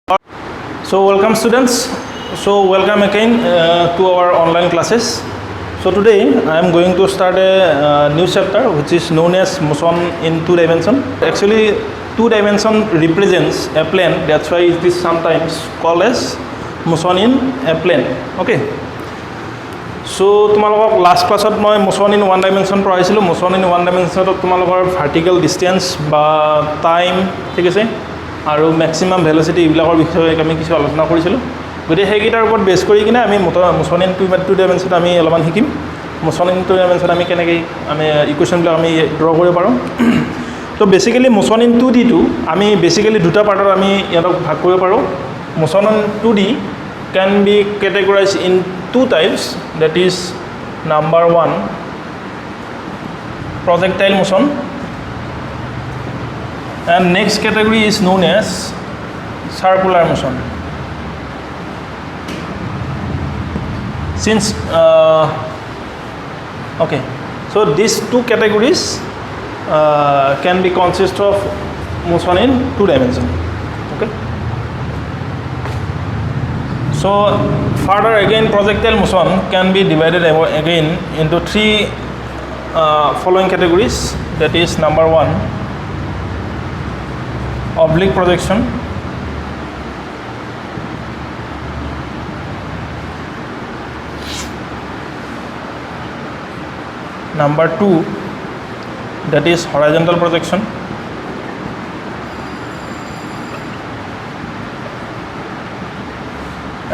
So welcome students. So welcome again to our online classes. So today I am going to start a new chapter which is known as motion in two dimension. Actually two dimension represents a plane, that's why it is sometimes called as motion in a plane. Okay. So tomorrow last class at my motion in one dimension পঢ়াইছিলো motion in one dimension তোমালোকৰ vertical distance বা time ঠিক আছে আৰু maximum velocity ইবিলাকৰ বিষয়ে আমি কিছু আলোচনা কৰিছিলো গতি হেগিটাৰ ওপৰত বেস কৰি কিনে আমি motion in two dimension আমি অলপমান শিকিম motion in two dimension আমি কেনেকৈ আমি ইকুৱেশ্যন বিলাক আমি ড্ৰ কৰিব পাৰো তো বেসিক্যালি motion in 2D টু আমি বেসিক্যালি দুটা পাৰ্টত আমি ইয়াক ভাগ কৰিব পাৰো motion in 2D can be categorized in two types, that is number one projectile motion and next category is known as circular motion. Since okay, so these two categories can be consist of motion in two dimension. Okay. So further again projectile motion can be divided again into three following categories, that is number one oblique projection, number two that is horizontal projection,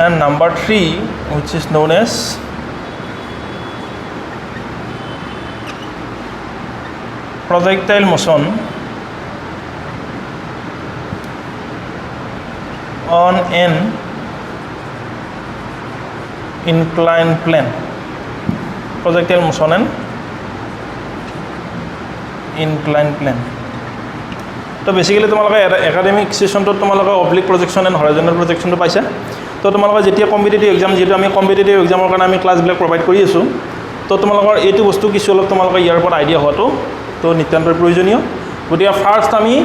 and number three which is known as projectile motion on an inclined plane. Projectile motion on inclined plane. So basically তোমালোকে academic সেশনটো তোমালোকে oblique projection and horizontal projection তো পাইছা তো তোমালোকৰ যেতিয়া competitive exam যেটো আমি competitive এক্সামৰ কাৰণে আমি ক্লাছবিলাক প্ৰভাইড কৰি আছো তো তোমালোকৰ এইটো বস্তু কিছু অলপ তোমালোকৰ ইয়াৰ ওপৰত আইডিয়া হোৱাটো তো নিতান্ত প্ৰয়োজনীয় গতিকে ফাৰ্স্ট আমি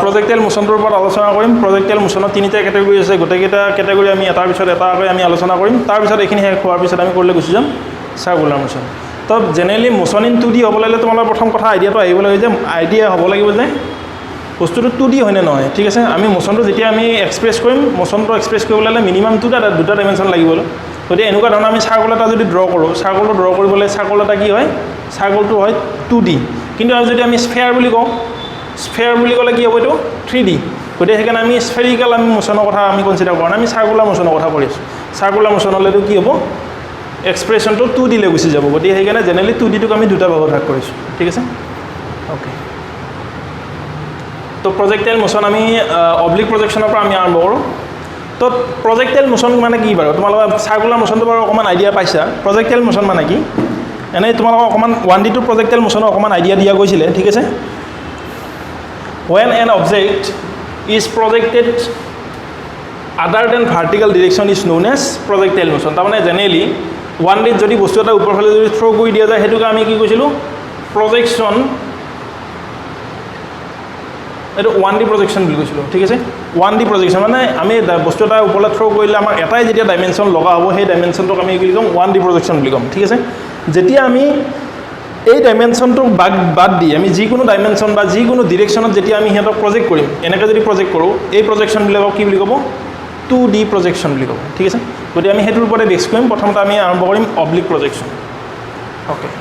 প্ৰজেক্টাইল মোশনটোৰ ওপৰত আলোচনা কৰিম প্ৰজেক্টাইল মোশনৰ তিনিটা ক্যাটাগৰী আছে গোটেইটা ক্যাটাগৰী আমি এটাৰ পিছত এটা কৰি আমি আলোচনা কৰিম তাৰ পিছত এইখিনি শেষ হোৱাৰ পিছত আমি কৰিলে গুচি যাম সাৰ্কুলাৰ মোশন তো জেনেৰেলি মোশন ইন 2D হ'ব লাগিলে তোমালোকৰ প্ৰথম কথা আইডিয়াটো আহিব লাগিব যে আইডিয়া হ'ব লাগিব যে বস্তুটো 2D হয়নে নহয় ঠিক আছে আমি মোশনটো যেতিয়া আমি এক্সপ্ৰেছ কৰিম মোশনটো এক্সপ্ৰেছ কৰিবলৈ মিনিমাম দুটা ডাইমেনশন লাগিব গতিকে এনেকুৱা ধৰণৰ আমি সাৰ্কুল এটা যদি ড্ৰ কৰোঁ সাৰ্কুলটো ড্ৰ কৰিবলৈ সাৰ্কুল এটা কি হয় সাৰ্কুলটো হয় 2D কিন্তু আৰু যদি আমি স্ফেয়াৰ বুলি কওঁ স্ফেয়াৰ বুলি ক'লে কি হ'ব এইটো 3D গতিকে সেইকাৰণে আমি স্ফেৰিকেল আমি মোশনৰ কথা আমি কনসিডাৰ কৰা নাই আমি সাৰ্কুলাৰ মোশনৰ কথা কৈ আছোঁ সাৰ্কুলাৰ মোশন হ'লেতো কি হ'ব এক্সপ্ৰেছনটো 2D লৈ গুচি যাব গতিকে সেইকাৰণে জেনেৰেলি 2D টোক আমি দুটা ভাগত ভাগ কৰিছোঁ ঠিক আছে ওকে তো projectile motion আমি oblique projectionৰ পৰা আমি আৰম্ভ কৰোঁ তো projectile motion মানে কি বাৰু তোমালোকে circular motion তো বাৰু অকমান আইডিয়া পাইছা projectile motion মানে কি এনে তোমালোকে অকমান 1D to projectile motion অকমান আইডিয়া দিয়া গৈছিল ঠিক আছে when an object is projected other than vertical direction is known as projectile motion তাৰমানে জেনেৰেলি 1D যদি বস্তু এটা ওপৰ ফালে যদি থ্ৰো কৰি দিয়া যায় হেতুকে আমি কি কৈছিলো projection এটা 1D projection বুলি কৈছিলো ঠিক আছে 1D projection মানে আমি বস্তু এটা ওপৰলৈ থ্ৰো কৰিলে আমাৰ এটাই যেতিয়া ডাইমেনশন লগা হ'ব সেই ডাইমেনশনটোক আমি কি কম 1D projection বুলি কম ঠিক আছে যেতিয়া আমি এই ডাইমেনশনটো বাদ দি আমি যিকোনো ডাইমেনশন বা যিকোনো ডিৰেকশনত যেতিয়া আমি হেতক প্ৰজেক্ট কৰিম এনেকৈ যদি প্ৰজেক্ট কৰো এই প্ৰজেকশন বিলাকক কি বুলি ক'ব 2D projection বুলি ক'ব ঠিক আছে গতি আমি হেতুৰ ওপৰতে বেস কৰিম প্ৰথমতে আমি আৰম্ভ কৰিম oblique projection okay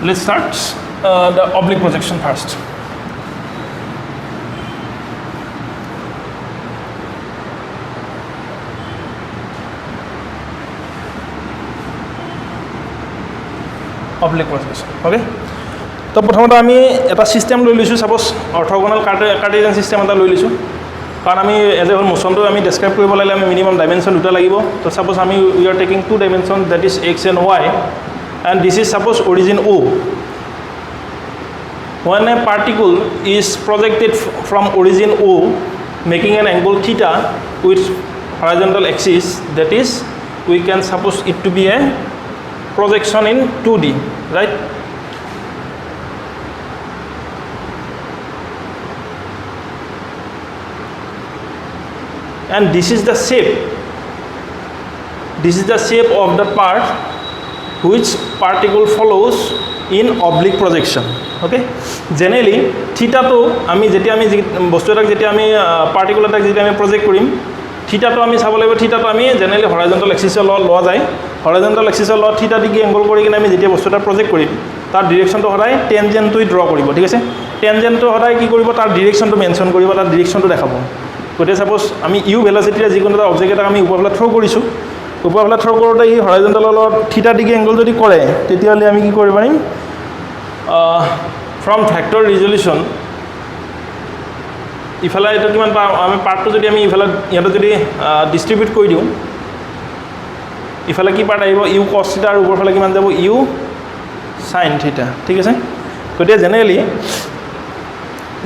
let's start the oblique projection first oblique projection okay তো প্ৰথমতে আমি এটা সিস্টেম লৈ লৈছো সাপোজ অৰ্থগোনাল কাৰ্টেজিয়ান সিস্টেম এটা লৈ লৈছো কাৰণ আমি এজ এ হোল মোশনটো আমি ডেসক্ৰাইব কৰিব লাগিলে আমি মিনিমাম ডাইমেনশন দুটা লাগিব তো সাপোজ আমি we are taking two dimension that is x and y and this is suppose origin O when a particle is projected from origin O making an angle theta with horizontal axis that is we can suppose it to be a projection in 2D, right? and this is the shape of the part which particle follows in oblique projection. Okay, generally theta to ami jetia ami bostu etak jetia ami particle etak jetia ami project korim theta to ami sabo laibo theta to ami generally horizontal axis loa jay horizontal axis lo theta degree angle kori kina ami jetia bostu eta project korim tar direction to horai tangent to draw koribo thik ase tangent to horai ki koribo tar direction to mention koribo tar direction to dekhabo kote suppose ami u velocity re jikono ta object eta ami upor phale throw korisu upor phale throw korote hi horizontal lo theta degree angle jodi kore tetia hole ami ki kori parim from vector resolution ifala eta kiman ami part to jodi ami ifala yata jodi distribute koi diu ifala ki part aibo u cos theta ar upor phale kiman jabo u sin theta ঠিক আছে কোতে generally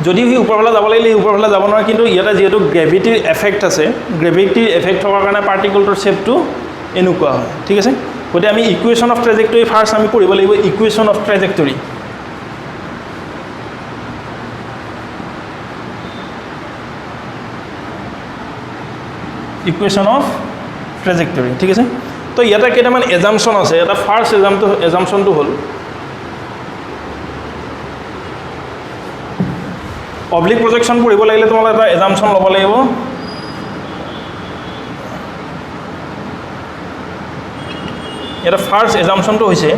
যদি হি উপৰ ফালে যাব লাগিলে উপৰ ফালে যাব নোৱাৰে কিন্তু ইয়াতে যেহেতু গ্ৰেভিটিৰ এফেক্ট আছে গ্ৰেভিটিৰ এফেক্ট থকাৰ কাৰণে পাৰ্টিকলটোৰ শেপটো এনেকুৱা হয় ঠিক আছে কোতে আমি ইকুৱেশ্যন অফ ট্ৰেজেক্টৰী ফাৰ্স্ট আমি পঢ়িব লাগিব equation of trajectory equation of trajectory ঠিক আছে তো ইয়াতে কেইটামান এজাম্পশন আছে এটা ফাৰ্স্ট এজাম্পশনটো হ'ল oblique projection পঢ়িব লাগিলে তোমাক এটা assumption ল'ব লাগিব এটা ফার্স্ট assumption তো হৈছে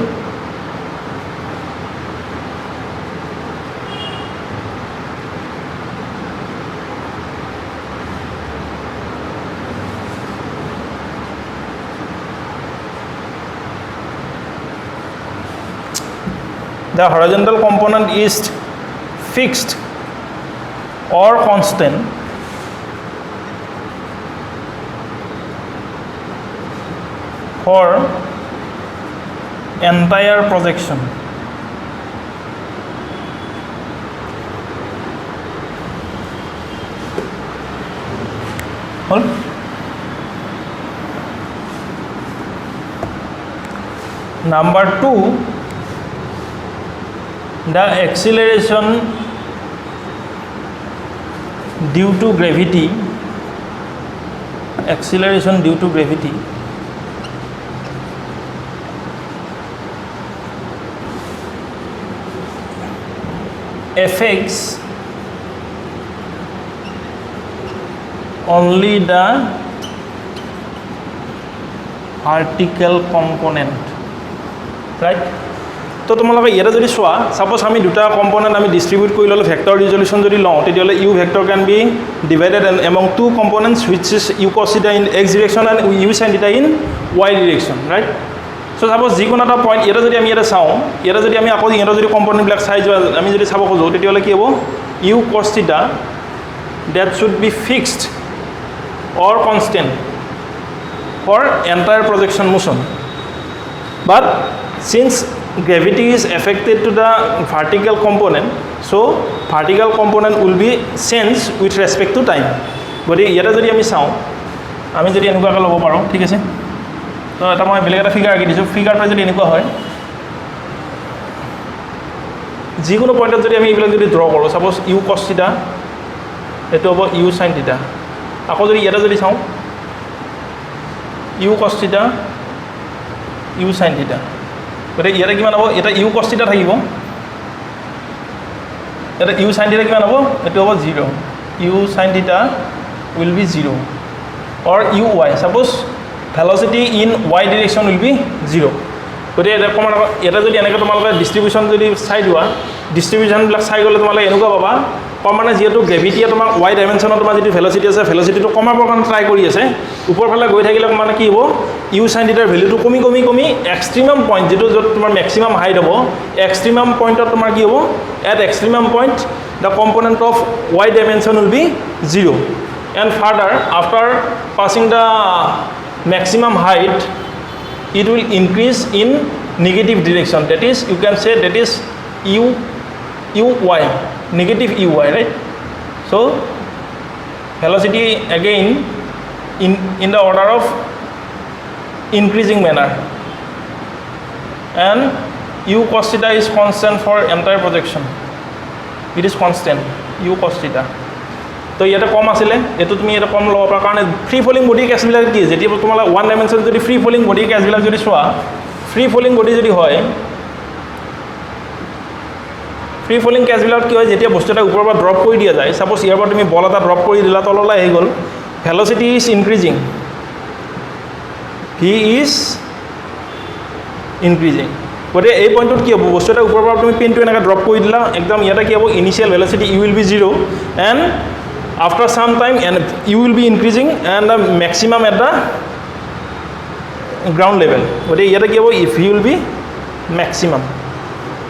the horizontal component is fixed or constant for entire projection number 2 the acceleration due to gravity affects only the vertical component right তো তোমালোকে ইয়াতে যদি চোৱা সাপোজ আমি দুটা কম্পোনেন্ট আমি ডিস্ট্ৰিবিউট কৰি ললো ভেক্টৰ ৰিজল্যুশন যদি লওঁ তেতিয়ালে u vector can be divided among two components which is u cos theta in x direction and u sin theta in y direction right so suppose যিকোনো এটা পয়েন্ট ইয়াতে যদি আমি ইয়াতে চাওঁ ইয়াতে যদি আমি আকৌ ইয়াতে যদি কম্পোনেন্ট বিলাক চাই যোৱা আমি যদি চাব খোজো তেতিয়ালে কি হ'ব u cos theta that should be fixed or constant for entire projection motion but since gravity is affected to the vertical component so vertical component will be changed with respect to time but yata jodi ami saw ami jodi enuka ka lobo paro thik ase to eta moi belega eta figure aki disu figure ta jodi enuka hoy jikono point jodi ami ebila jodi draw koro suppose u cos theta eto hobo u sin theta ako jodi yata jodi saw u cos theta u sin theta but ইয়াতে কিমান হ'ব এটা u cos theta থাকিব এটা u sin theta কিমান হ'ব এটো হ'ব 0 u sin theta will be 0 or uy suppose velocity in y direction will be 0 but এটা কমন এটা যদি এনেকে তোমালোকে ডিস্ট্রিবিউশন যদি চাই দিবা ডিস্ট্রিবিউশন বিলাক চাই গলে তোমালোকে এনেকুৱা পাবা কমানে যেহেতু গ্ৰেভিটিয়ে তোমাক y ডাইমেনশনত তোমাৰ যেটো ভেলোসিটি আছে ভেলোসিটিটো কমাবৰ কাৰণে ট্ৰাই কৰি আছে উপৰ ফালে গৈ থাকিলে মানে কি হ'ব u sin theta ভ্যালুটো কমি এক্সট্রিমাম পয়েন্ট যেটো যত তোমাৰ ম্যাক্সিমাম হাইট হ'ব এক্সট্ৰিমাম পয়েন্টত তোমাৰ কি হ'ব at extremum point the component of y dimension will be 0 and further after passing the maximum height it will increase in negative direction that is you can say that is uy negative uy right so velocity again in the order of increasing manner and u cos theta is constant for entire projection it is constant u cos theta তো ইয়াতে কম আছিলে এটো তুমি এটা কম লব পাৰা কাৰণ free falling body কেছবিলাক কি যেতিয়া তোমালা ওৱান ডাইমেনশন যদি ফ্ৰী ফলিং বডি কেছবিলাক যদি চোৱা ফ্ৰী ফলিং বডি যদি হয় ফ্ৰী ফলিং কেছবিলাক কি হয় যেতিয়া বস্তু এটা ওপৰৰ পৰা ড্ৰপ কৰি দিয়া যায় সাপোজ ইয়াৰ পৰা তুমি বল এটা ড্ৰপ কৰি দিলা তললৈ আহি গল velocity is increasing v is increasing গতে এই পইণ্টত কি হ'ব বস্তু এটা ওপৰৰ পৰা তুমি পেনটো এনেকৈ ড্ৰপ কৰি দিলা একদম ইয়াতে কি হ'ব initial velocity u will be 0 and after some time and u will be increasing and the maximum at the ground level গতে ইয়াতে কি হ'ব if u will be maximum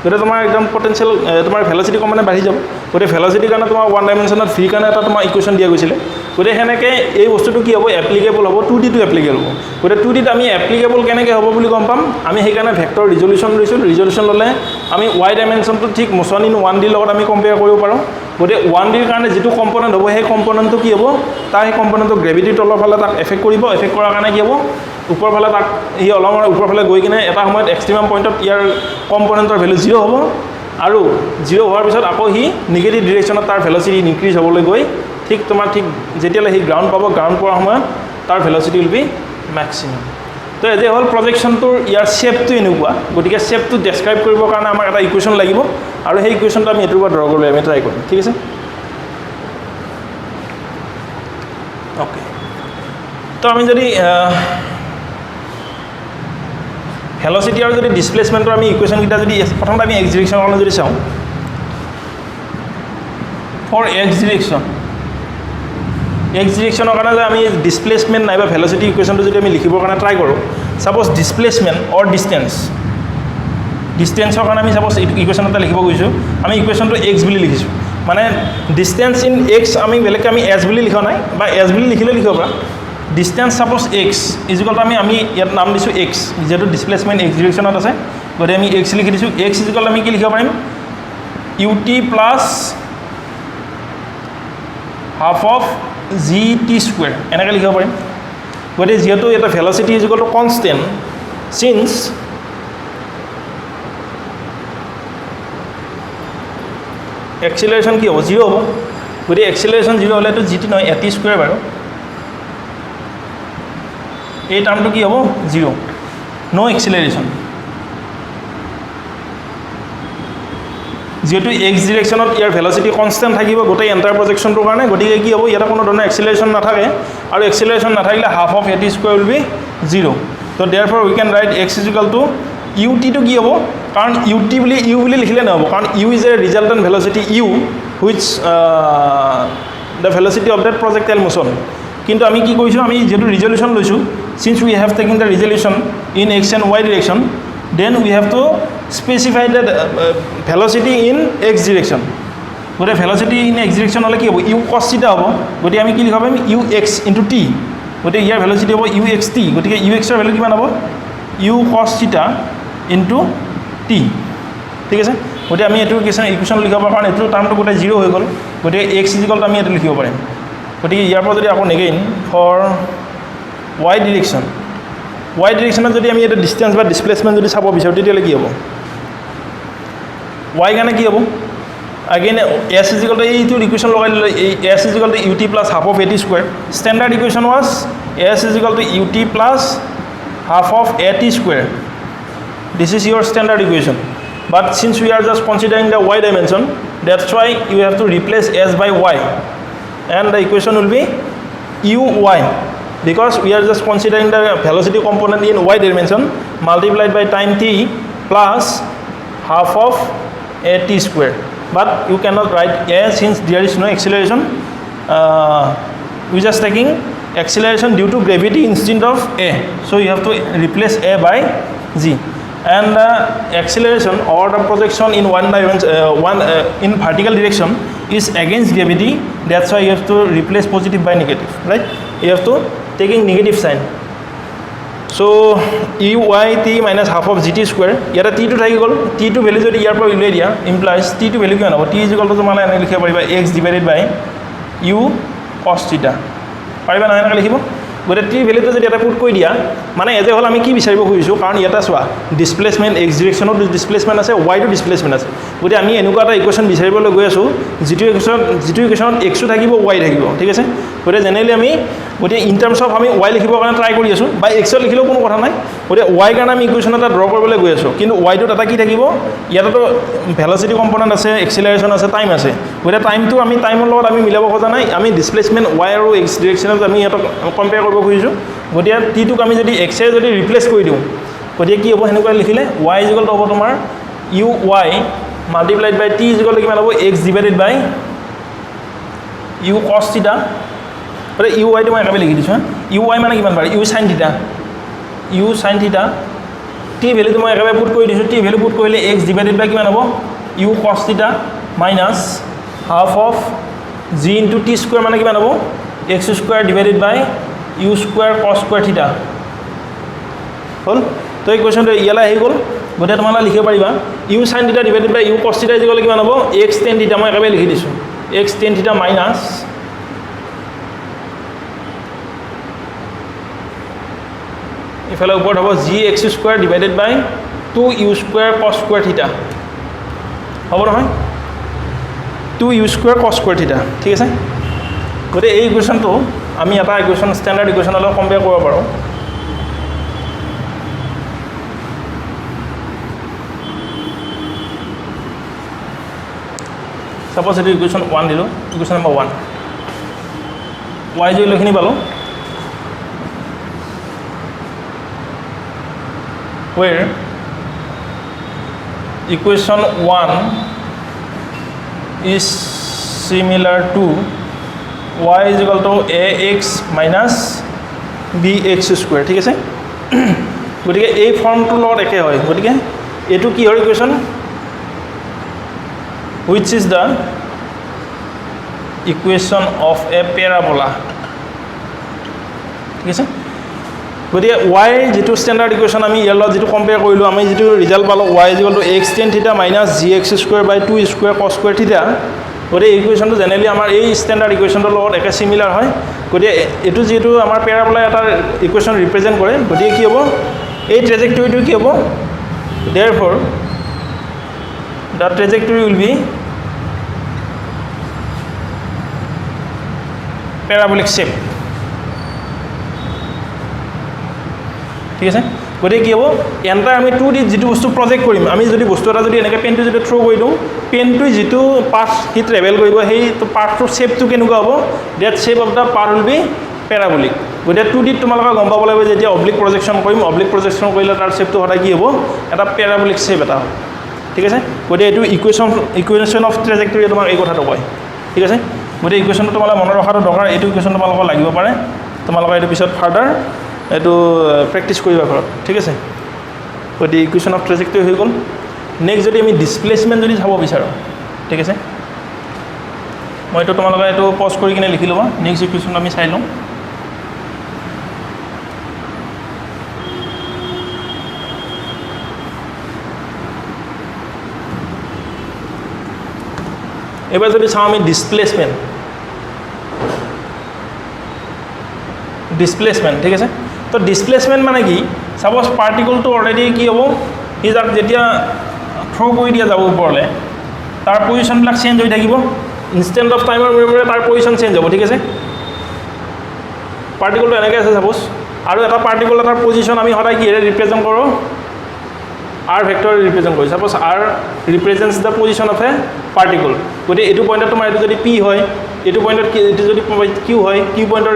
গতে তোমাৰ একদম পটেনশিয়াল তোমাৰ velocity কম মানে বাঢ়ি যাব গতে velocity কাৰণে তোমাৰ ওৱান ডাইমেনশনত v কাৰণে এটা তোমাৰ ইকুৱেশ্যন দিয়া গৈছিলে গতে হেনেকে এই বস্তুটো কি হ'ব এপ্লিকেবল হ'ব 2D টু এপ্লিকেবল হ'ব গতে 2D ত আমি এপ্লিকেবল কেনেকৈ হ'ব বুলি গম পাম আমি সেই কাৰণে ভেক্টৰ ৰিজলিউশন লৈছো ৰিজলিউশন ললে আমি y ডাইমেনশনটো ঠিক মোশন ইন 1D লগত আমি কম্পেয়াৰ কৰিব পাৰো গতে 1D ৰ কাৰণে যেটো কম্পোনেন্ট হ'ব সেই কম্পোনেন্টটো কি হ'ব তাৰ সেই কম্পোনেন্টটো গ্ৰেভিটি তলৰ ফালে তাক এফেক্ট কৰিব এফেক্ট কৰাৰ কাৰণে কি হ'ব উপৰ ফালে তাক ই অলমৰ উপৰ ফালে গৈ কিনে এটা সময়ত এক্সট্ৰিমাম পইণ্টত ইয়াৰ কম্পোনেন্টৰ ভ্যালু 0 হ'ব আৰু 0 হোৱাৰ পিছত আকৌ হি নেগেটিভ ডিৰেকচনত তাৰ ভেলোচিটি ইনক্ৰিজ হ'বলৈ গৈ ঠিক তোমাৰ ঠিক যেতিয়ালৈ হি গ্ৰাউণ্ড পাব গ্ৰাউণ্ড পোৱাৰ সময়ত তাৰ ভেলোচিটি উইল বি ম্যাক্সিমাম তো এজে হল প্ৰজেকশনটোৰ ইয়াৰ শেপটো এনেকুৱা গতিকে শেপটো ডেসক্ৰাইব কৰিবৰ কাৰণে আমাক এটা ইকুৱেশ্যন লাগিব আৰু সেই ইকুৱেশ্যনটো আমি এটোৰ পৰা ড্ৰ কৰিবলৈ আমি ট্ৰাই কৰিম ঠিক আছে ওকে তো আমি যদি velocity আৰু যদি ডিসপ্লেসমেন্টৰ আমি ইকুৱেশ্যন কিটা যদি প্ৰথমতে আমি x ডিৰেকচনৰ কাৰণে যদি চাওঁ ফৰ x ডিৰেকচনৰ কাৰণে আমি ডিসপ্লেসমেন্ট নাইবা velocity ইকুৱেশ্যনটো যদি আমি লিখিবৰ কাৰণে ট্ৰাই কৰো সাপোজ ডিসপ্লেসমেন্ট অৰ ডিসটেন্সৰ কাৰণে আমি সাপোজ ইকুৱেশ্যন এটা লিখিব গৈছো আমি ইকুৱেশ্যনটো x বুলি লিখিছো মানে ডিসটেন্স ইন x আমি বেলেগকৈ আমি s বুলি লিখা নাই বা s বুলি লিখিলে লিখিব পাৰা distance suppose x is equal to আমি ইয়াত নাম দিছো x যেটো ডিসপ্লেসমেন্ট x ডিরেকশনত আছে গতে আমি x লিখি দিছো x is equal to আমি কি লিখিব পাৰিম ut plus half of gt square এনেকৈ লিখিব পাৰিম গতে যেটো এটা velocity is equal to constant since acceleration কি হ'ব 0 হ'ব গতে acceleration 0 হলে তো gt নহয় at square বাৰু এই টাৰ্মটো কি হ'ব 0 নো এক্সিলাৰেশন যেহেতু x ডিৰেকশনত ইয়াৰ ভেলোচিটি কনস্ট্যান্ট থাকিব গোটেই এন্টাৰ প্ৰজেকশনটোৰ কাৰণে গতিকে কি হ'ব ইয়াতে কোনো ধৰণৰ এক্সিলাৰেশন নাথাকে আৰু এক্সিলারেশন নাথাকিলে half of at square will be 0 তো therefore we can write x is equal to ut to কি হ'ব কাৰণ ut বুলি u বুলি লিখিলে নহব কাৰণ u is a resultant velocity u which the velocity of that projectile motion কিন্তু আমি কি কৈছো আমি যেটো রিজলিউশন লৈছো since we have taken the resolution in x and y direction then we have to specify the velocity in x direction গতে velocity in x direction হলে কি হ'ব u cos θ হ'ব গতে আমি কি লিখব পাৰিম ux into t গতে ইয়াৰ velocity হ'ব uxt গতিকে ux ৰ ভ্যালু কিমান হ'ব u cos θ into t ঠিক আছে গতে আমি এটো ইকুৱেশ্যন লিখিব পাৰোঁ কাৰণ এটো টাৰ্মটো গোটে 0 হৈ গ'ল গতে x = আমি এটো লিখিব পাৰিম গতিকে ইয়াৰ পৰা যদি আকৌ এগেইন ফৰ y ডিৰেকশ্যনত যদি আমি এটা ডিসটেন্স বা ডিসপ্লেসমেন্ট যদি চাব বিচাৰো তেতিয়ালে কি হ'ব y কাৰণে কি হ'ব again s is equal to এইটো ইকুৱেশ্যন লগাই ললে s is equal to ut plus half of at square standard equation was s is equal to ut plus half of at square this is your standard equation but since we are just considering the y dimension that's why you have to replace s by y and the equation will be uy because we are just considering the velocity component in y dimension multiplied by time t plus half of at square but you cannot write a since there is no acceleration we just taking acceleration due to gravity instead of a so you have to replace a by g and the acceleration or the projection in one dimension in vertical direction is against gravity that's why you have to replace positive by negative right you have to taking negative sign so uyt minus half of gt square yara t to থাকি গল t to value যদি ইয়াৰ পৰা উলিয়াই দিয়া implies t to value কিমান হ'ব t is equal to মানে এনে লিখিব পাৰিবা x divided by u cos θ পাৰিবা না এনেকৈ লিখিব গতিকে টি ভেলুটো যদি এটা পুট কৰি দিয়া মানে এজ এ হ'ল আমি কি বিচাৰিব খুজিছোঁ কাৰণ ইয়াতে চোৱা ডিছপ্লেচমেণ্ট এক্স ডিৰেকশ্যনত ডিছপ্লেচমেণ্ট আছে ৱাইটো ডিছপ্লেচমেণ্ট আছে গতিকে আমি এনেকুৱা এটা ইকুৱেশ্যন বিচাৰিবলৈ গৈ আছোঁ যিটো ইকুৱেশ্যনত এক্সো থাকিব ৱাই থাকিব ঠিক আছে গতিকে জেনেৰেলি আমি গতিকে ইন টাৰ্মছ অফ আমি ৱাই লিখিবৰ কাৰণে ট্ৰাই কৰি আছোঁ বা এক্সত লিখিলেও কোনো কথা নাই গতিকে ৱাই কাৰণে আমি ইকুৱেশ্যন এটা ড্ৰ কৰিবলৈ গৈ আছোঁ কিন্তু ৱাইটোত এটা কি থাকিব ইয়াতেতো ভেলচিটি কম্পনেণ্ট আছে এক্সিলাৰেশ্যন আছে টাইম আছে গতিকে টাইমটো আমি টাইমৰ লগত আমি মিলাব খোজা নাই আমি ডিছপ্লেচমেণ্ট ৱাই আৰু এক্স ডিৰেকশ্যনত আমি ইহঁতক কম্পেয়াৰ কৰিব খুজিছোঁ গতিকে টিটোক আমি যদি এক্সে যদি ৰিপ্লেচ কৰি দিওঁ গতিকে কি হ'ব সেনেকুৱা লিখিলে ৱাই ইজিকলটো হ'ব তোমাৰ U Y multiplied by T ইজিকলটো কিমান হ'ব এক্স ডিভাইডেড বাই ইউ কছ থিটা গতিকে ইউ ৱাইটো মই একেবাৰে লিখি দিছোঁ ইউ ৱাই মানে কিমান পাৰে ইউ চাইন থিটা টি ভেলুটো মই একেবাৰে পুট কৰি দিছোঁ টি ভেলু পুট কৰিলে এক্স ডিভাইডেড বাই কিমান হ'ব ইউ কছ থিটা minus half of G into T square মানে কিমান হ'ব এক্স স্কুৱাৰ ডিভাইডেড বাই ইউ স্কুৱাৰ কছ স্কুৱাৰ থিটা হ'ল তো এই কুৱেশ্যনটো ইয়ালৈ আহি গ'ল গতিকে তোমালোকে লিখিব পাৰিবা ইউ চাইন থিটা ডিভাইডেড বাই ইউ কছ থিটা ইজিকল কিমান হ'ব এক্স টেন থিটা মই একেবাৰে লিখি দিছোঁ এক্স টেন থিটা মাইনাছ ইফালে ওপৰত হ'ব জি এক্স স্কুৱাৰ ডিভাইডেড বাই 2 ইউ স্কুৱাৰ কছ স্কুৱাৰ থিটা হ'ব নহয় 2 ইউ স্কুৱাৰ কছ স্কুৱাৰ থিটা ঠিক আছে গতিকে এই ইকুৱেশ্যনটো আমি এটা ইকুৱেশ্যন ষ্টেণ্ডাৰ্ড ইকুৱেশ্যনৰ লগত কম্পেয়াৰ কৰিব পাৰোঁ সাপোজ এইটো ইকুৱেশ্যন 1 দিলোঁ ইকুৱেশ্যন নম্বৰ 1 ৱাই যদি এইখিনি পালোঁ where equation 1 is similar to y is equal to ax minus bx square ঠিক আছে গতিকে এই ফৰ্মটোৰ লগত একে হয় গতিকে এইটো কি হয় equation which is the equation of a parabola ঠিক আছে গতিকে y যেটো স্ট্যান্ডার্ড ইকুয়েশন আমি ইয়াৰ লগত যেটো কম্পেয়াৰ কৰিলো আমি যেটো ৰিজাল্ট পালো y x tan θ - gx square বাই 2 স্কয়াৰ cos স্কয়াৰ θ গতিকে এই ইকুয়েশনটো জেনেৰেলি আমাৰ এই স্ট্যান্ডাৰ্ড ইকুয়েশনটোৰ লগত একে সিমিলাৰ হয় গতিকে এটো যেটো আমাৰ প্যাৰাবোলা এটা ইকুয়েশন ৰিপ্ৰেজেন্ট কৰে গতিকে কি হ'ব এই ট্ৰেজেক্টৰীটো কি হ'ব therefore the trajectory will be parabolic shape ঠিক আছে গতিকে কি হ'ব এন্টাৰ আমি 2D যেটো বস্তু প্ৰজেক্ট কৰিম আমি যদি বস্তু এটা যদি এনেকৈ পেনটো যদি থ্ৰো কৰি দিওঁ পেনটো যেটো পাথ হি ট্ৰেভেল কৰিব সেই পাথটোৰ শেপটো কেনেকুৱা হ'ব that shape of the path will be parabolic গতিকে 2D তোমালোকে গম পাব লাগিব যেতিয়া অবলিক প্ৰজেকশ্যন কৰিম অবলিক প্ৰজেকশ্যন কৰিলে তাৰ শেপটো সদায় কি হ'ব এটা প্যাৰাবলিক শেপ এটা হ'ব ঠিক আছে গতিকে এইটো ইকুৱেশ্যন অফ ট্ৰেজেক্টৰী তোমাক এই কথাটো কয় ঠিক আছে গতিকে ইকুৱেশ্যনটো তোমালোকে মনত ৰখাটো দৰকাৰ এইটো ইকুৱেশ্যন তোমালোকক লাগিব পাৰে তোমালোকে এইটো পিছত ফাৰ্দাৰ এইটো প্ৰেক্টিছ কৰিবা ঘৰত ঠিক আছে গতিকে ইকুৱেশ্যন অফ ট্ৰেজেক্টৰী হৈ গ'ল নেক্সট যদি আমি ডিছপ্লেচমেণ্ট যদি চাব বিচাৰোঁ ঠিক আছে মই এইটো তোমালোকে এইটো পজ কৰি কিনে লিখি ল'বা নেক্সট ইকুৱেশ্যনটো আমি চাই লওঁ এবাৰ যদি চাওঁ আমি ডিছপ্লেচমেণ্ট ঠিক আছে তো ডিছপ্লেচমেণ্ট মানে কি সাপোজ পাৰ্টিকলটো অলৰেডি কি হ'ব ই যাক যেতিয়া থ্ৰো কৰি দিয়া যাব ওপৰলৈ তাৰ পজিশ্যনবিলাক চেঞ্জ হৈ থাকিব ইনষ্টেণ্ট অফ টাইমৰ মূৰে তাৰ পজিশ্যন চেঞ্জ হ'ব ঠিক আছে পাৰ্টিকলটো এনেকৈ আছে সাপোজ আৰু এটা পাৰ্টিকল এটাৰ পজিশ্যন আমি সদায় কিহেৰে ৰিপ্ৰেজেণ্ট কৰোঁ r ভেক্টৰে ৰিপ্ৰেজেণ্ট কৰি suppose r ৰিপ্ৰেজেণ্টছ the position of A particle গতিকে এইটো পইণ্টত তোমাৰ এইটো যদি p হয় এইটো পইণ্টত এইটো যদি q হয় q পইণ্টৰ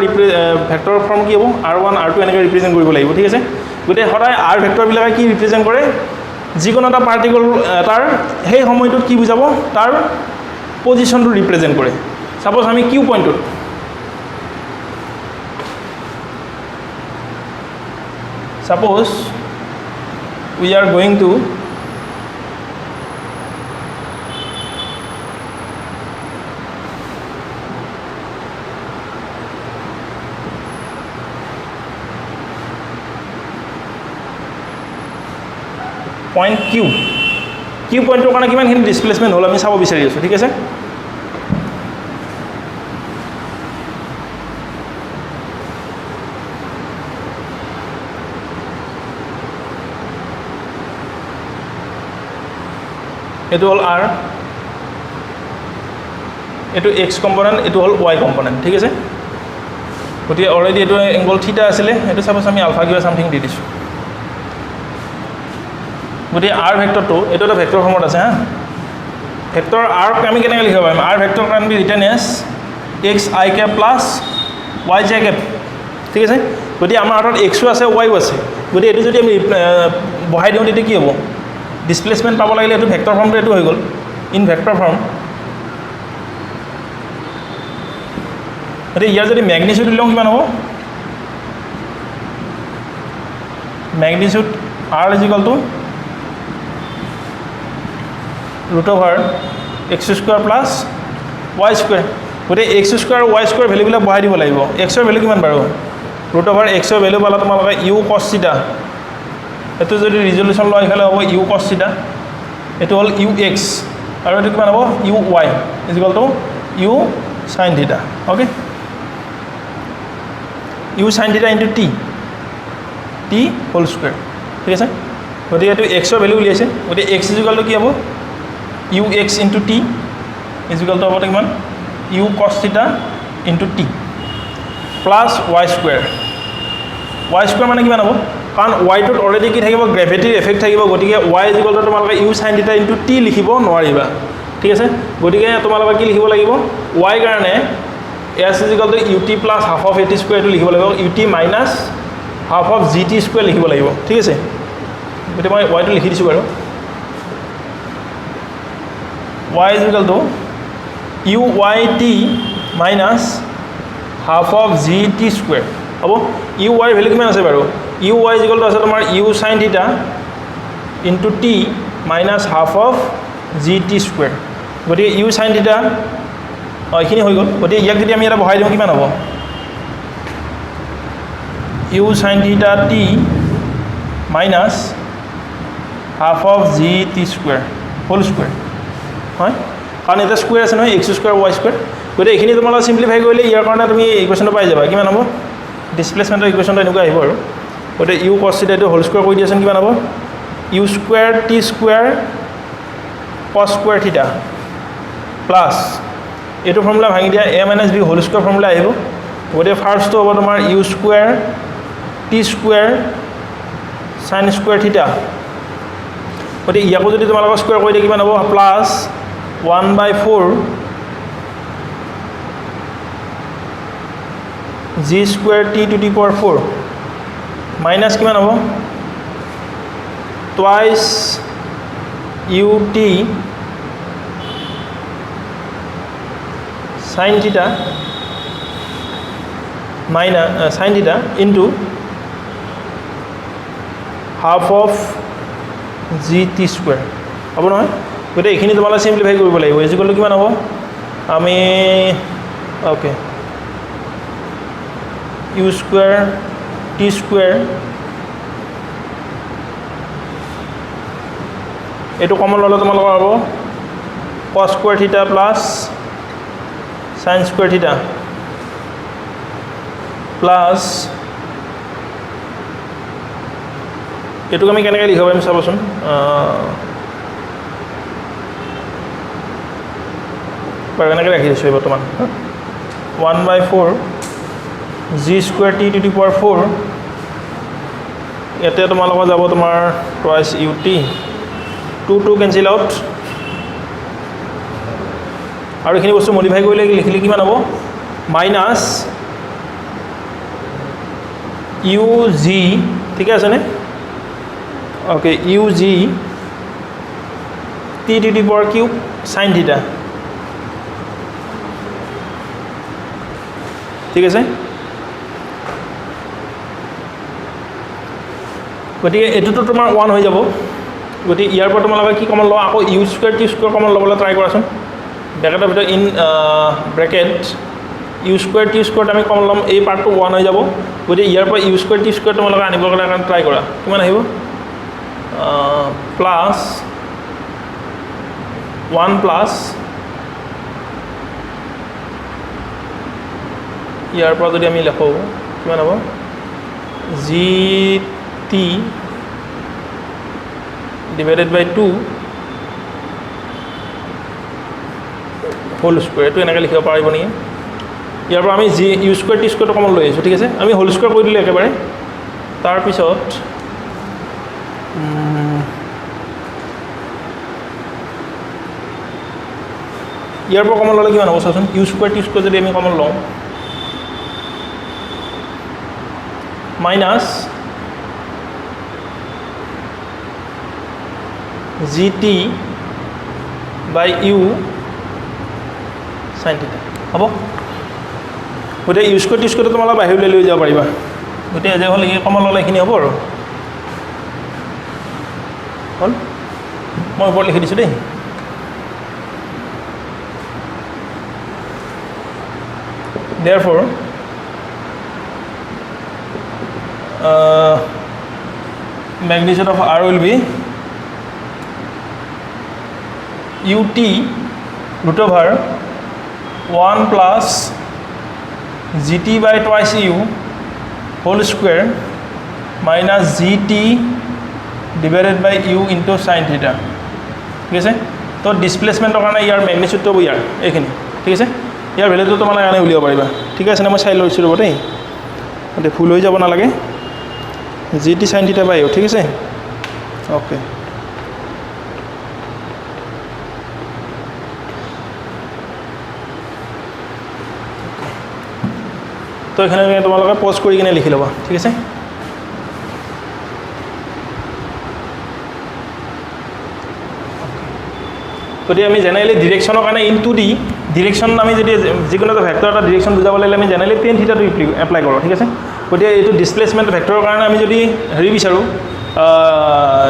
ভেক্টৰ ফৰ্ম কি হ'ব r1 r2 এনেকৈ ৰিপ্ৰেজেণ্ট কৰিব লাগিব ঠিক আছে গতিকে সদায় r ভেক্টৰবিলাকে কি ৰিপ্ৰেজেণ্ট কৰে যিকোনো এটা পাৰ্টিকল তাৰ সেই সময়টোত কি বুজাব তাৰ পজিশ্যনটো ৰিপ্ৰেজেণ্ট কৰে সাপোজ আমি q পইণ্টত suppose we are going to point q পইণ্টৰ কাৰণে কিমানখিনি ডিছপ্লেচমেণ্ট হ'ল আমি চাব বিচাৰি আছোঁ ঠিক আছে এইটো হ'ল r এইটো x কম্পোনেন্ট এইটো হ'ল y কম্পোনেন্ট ঠিক আছে গতি অলৰেডি এইটো এংগল থিটা আছিলে এইটো সাপোজ আমি আলফা কিবা সামথিং দি দিছো গতি r ভেক্টৰটো এইটো এটা ভেক্টৰ ফৰ্মত আছে হা ভেক্টৰ r আমি কেনেকৈ লিখিব পাৰিম r vector can be written as x I cap plus y j cap ঠিক আছে গতি আমাৰ হাতত x ও আছে y ও আছে গতি এটো যদি আমি বহাই দিও তেতিয়া কি হ'ব ডিসপ্লেসমেন্ট পাব লাগিলে এটো ভেক্টৰ ফৰ্মটো এটো হৈ গল ইন ভেক্টৰ ফৰ্ম গতি ইয়াৰ যদি ম্যাগনিটিউড লওঁ কিমান হ'ব magnitude r is equal to root over x square plus y square গতি x square y square value বিলাক বহাই দিব লাগিব x ৰ ভ্যালু কিমান বাৰু root over x ৰ ভ্যালু পালা তোমালোকে u cos θ এটো যদি ৰিজল্যুশন লয় খালে হ'ব u cos θ এটো হল ux আৰু এটো কিমান হ'ব uy is equal to u sin θ okay u sin θ into t whole square ঠিক আছে গতি এটো x ৰ ভ্যালু উলিয়াইছে গতি x is equal to কি হ'ব ux into t is equal to হ'ব কিমান u cos θ into t plus y square মানে কিমান হ'ব কাৰণ y টোত অলৰেডি কি থাকিব গ্ৰেভিটিৰ এফেক্ট থাকিব গতিকে y is equal to তোমালোকে u sin θ into t লিখিব নোৱাৰিবা ঠিক আছে গতিকে তোমালোকে কি লিখিব লাগিব y কাৰণে s is equal to ut plus half of at square টো লিখিব লাগিব ut minus half of gt square লিখিব লাগিব ঠিক আছে গতিকে মই y টো লিখি দিছো বাৰু y is equal to uyt minus half of gt square হ'ব uy ভ্যালু কিমান আছে বাৰু uy is equal to আছে তোমাৰ u sin θ into t minus half of gt square গতিকে u sin θ এইখিনি হৈ গল গতিকে ইয়াক যদি আমি এটা বহাই দিওঁ কিমান হ'ব u sin θ t minus half of gt square whole square হয় কাৰণ এটা স্কয়াৰ আছে নহয় x স্কয়াৰ y স্কয়াৰ গতিকে এইখিনি তোমালোকে সিম্পলিফাই কৰিলে ইয়াৰ কাৰণে তুমি ইকুৱেশ্যনটো পাই যাবা কিমান হ'ব ডিসপ্লেসমেন্টৰ ইকুৱেশ্যনটো এনেকুৱা আহিব আৰু গতিকে u cos θ টো হোল স্কয়াৰ কৰি দিয়াচোন কিমান হ'ব u square t square cos square θ প্লাস এটো ফৰ্মুলা ভাঙি দিয়া a - b whole square formula আহিব গতিকে ফাৰ্স্টটো হ'ব তোমাৰ u square t square sin square θ গতিকে ইয়াকো যদি তোমালোকৰ স্কয়াৰ কৰি দিয়া কিমান হ'ব plus 1/4 g square t to the power 4 minus কিমান হ'ব twice ut sin θ minus sin θ into half of gt square হ'ব নহয় গতিকে এইখিনি তোমালোকে সিম্পলিফাই কৰিব লাগিব ইজ ইকুৱেল টু কিমান হ'ব আমি okay u square t square এটো কমন ললে তোমালোকৰ হ'ব cos square θ plus sin square θ plus এটো আমি কেনেকৈ লিখিব পাৰিম চাবচোন এনেকৈ ৰাখি দিছোঁ বৰ্তমান 1/4 g square t to the power 4 ইয়াতে তোমালোকৰ যাব তোমাৰ twice ut 2 কেনসেল আউট আৰু এইখিনি বস্তু মডিফাই কৰিলে লিখিলে কিমান হ'ব মাইনাস ug ঠিক আছে নে okay ug t to the power cube sin θ ঠিক আছে গতিকে এটোটো তোমাৰ 1 হৈ যাব গতিকে ইয়াৰ পৰা তোমালোকে কি কমন লও আকৌ u square t square common লবলৈ ট্ৰাই কৰাচোন ব্ৰেকেটৰ ভিতৰত in bracket u square t square আমি কমন লম এই পাৰ্টটো 1 হৈ যাব গতিকে ইয়াৰ পৰা u স্কয়াৰ t স্কয়াৰ তোমালোকে আনিবৰ কাৰণে ট্ৰাই কৰা কিমান আহিব প্লাস 1 প্লাস ইয়াৰ পৰা যদি আমি লিখো কিমান হ'ব gt divided by 2 whole square এইটো এনেকৈ লিখিব পাৰিব নেকি ইয়াৰ পৰা আমি জি ইউ স্কুৱেৰ টি স্কুৱেৰটো কমন লৈ আহিছোঁ ঠিক আছে আমি হোল স্কুৱেৰ কৰি দিলোঁ একেবাৰে তাৰপিছত ইয়াৰ পৰা কমন ল'লে কিমান হ'ব চাওঁচোন ইউ স্কুৱেৰ টি স্কুৱেৰ যদি আমি কমন লওঁ মাইনাছ জি টি বাই ইউ সাইন থিটা হ'ব গতিকে ইউ স্কুৱেৰ টি স্কুৱেৰটো তোমালোকে বাহিৰলৈ লৈ যাব পাৰিবা গতিকে যে হ'ল এই কমন ল'লে এইখিনি হ'ব আৰু হ'ল মই ওপৰত লিখি দিছোঁ দেই therefore magnitude of R will be ut root over 1 plus gt by twice u whole square minus gt divided by u into sin theta ঠিক আছে তো ডিসপ্লেসমেন্টৰ কাৰণে ইয়াৰ ম্যাগনিটিউডটো ইয়াৰ এইখিনি ঠিক আছে ইয়াৰ ভ্যালুটো তোমালোকে আনে উলিয়াব পাৰিবা ঠিক আছে না মই চাই লৈছোঁ ৰ'ব দেই এটা ফুল হৈ যাব নালাগে gt sin theta by u ঠিক আছে ওকে তো এখানে তোমালোকে পজ কৰি কিনে লিখি ল'বা ঠিক আছে গতিকে আমি জেনেৰেলি ডিৰেকশ্যনৰ কাৰণে ইনটু দি ডিৰেকশ্যন আমি যদি যিকোনো এটা ভেক্টৰ এটা ডিৰেকশ্যন বুজাব লাগিলে আমি জেনেৰেলি টেন থিটাটো এপ্লাই কৰোঁ ঠিক আছে গতিকে এইটো ডিছপ্লেচমেণ্ট ভেক্টৰৰ কাৰণে আমি যদি হেৰি বিচাৰোঁ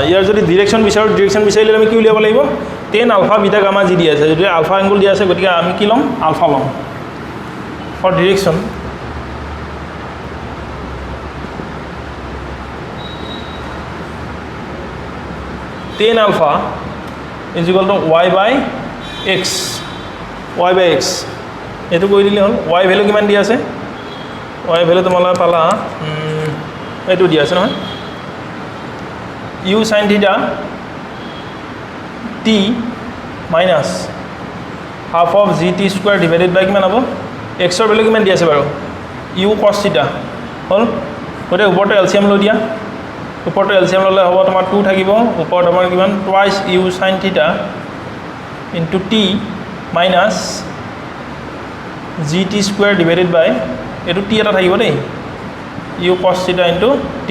ইয়াৰ যদি ডিৰেকশ্যন বিচাৰিলে আমি কি উলিয়াব লাগিব টেন আলফা বিটা গামা যি দিয়া আছে যদি আলফা এংগুল দিয়া আছে গতিকে আমি কি ল'ম আলফা ল'ম for direction tan alpha is equal to y by x এইটো কৰি দিলে হ'ল y ভ্যালু কিমান দিয়া আছে y ভ্যালু তোমালোকে পালা এইটো দিয়া আছে নহয় u sin theta t minus half of gt square divided by কিমান হ'ব x ৰ ভ্যালু কিমান দিয়া আছে বাৰু u cos theta হ'ল গতে ওপৰতে এলসিএম লৈ দিয়া ওপৰতে এলসিএম ল'লে হ'ব তোমাৰ 2 থাকিব ওপৰত আমাৰ কিমান twice u sin theta into t minus gt square divided by এটো t এটা থাকিব দেই u cos theta into t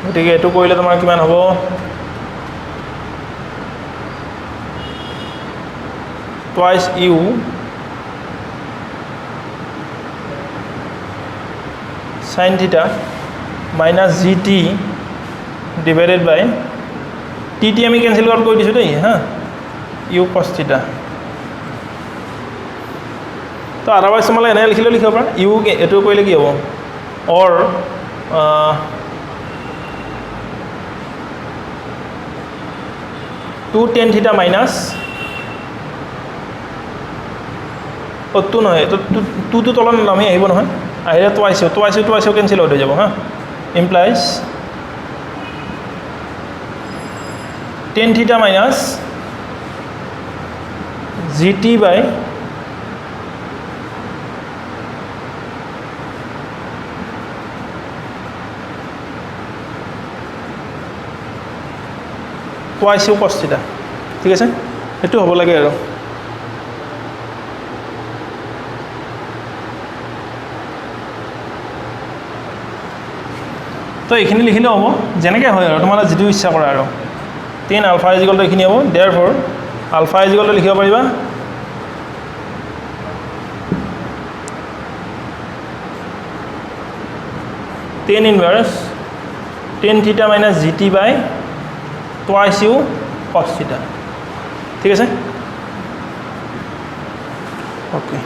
গতিকে এটো কৰিলে তোমাৰ কিমান হ'ব twice u sin theta minus gt divided by t আমি cancel out কৰি দিছো দেই হা u cos theta তো আদাৰৱাইজ তোমালে এনে লিখিলে লিখিব পাৰা u এটো কৰিলে কি হ'ব or 2 tan theta minus two নহয় তো টু তলত নামি আহিব নহয় আহিলে টুৱাইছ কেনসেল হৈ যাব হা implies tan theta minus gt by twice cos theta ঠিক আছে এটো হ'ব লাগে আৰু তো এইখিনি লিখিলে হ'ব যেনেকৈ হয় আৰু তোমালোকে যিটো ইচ্ছা কৰা আৰু 10 আলফা ইজ ইকুৱেল টু এইখিনি হ'ব therefore alpha is equal to লিখিব পাৰিবা 10 inverse tan theta minus gt by twice u cos theta ঠিক আছে ওকে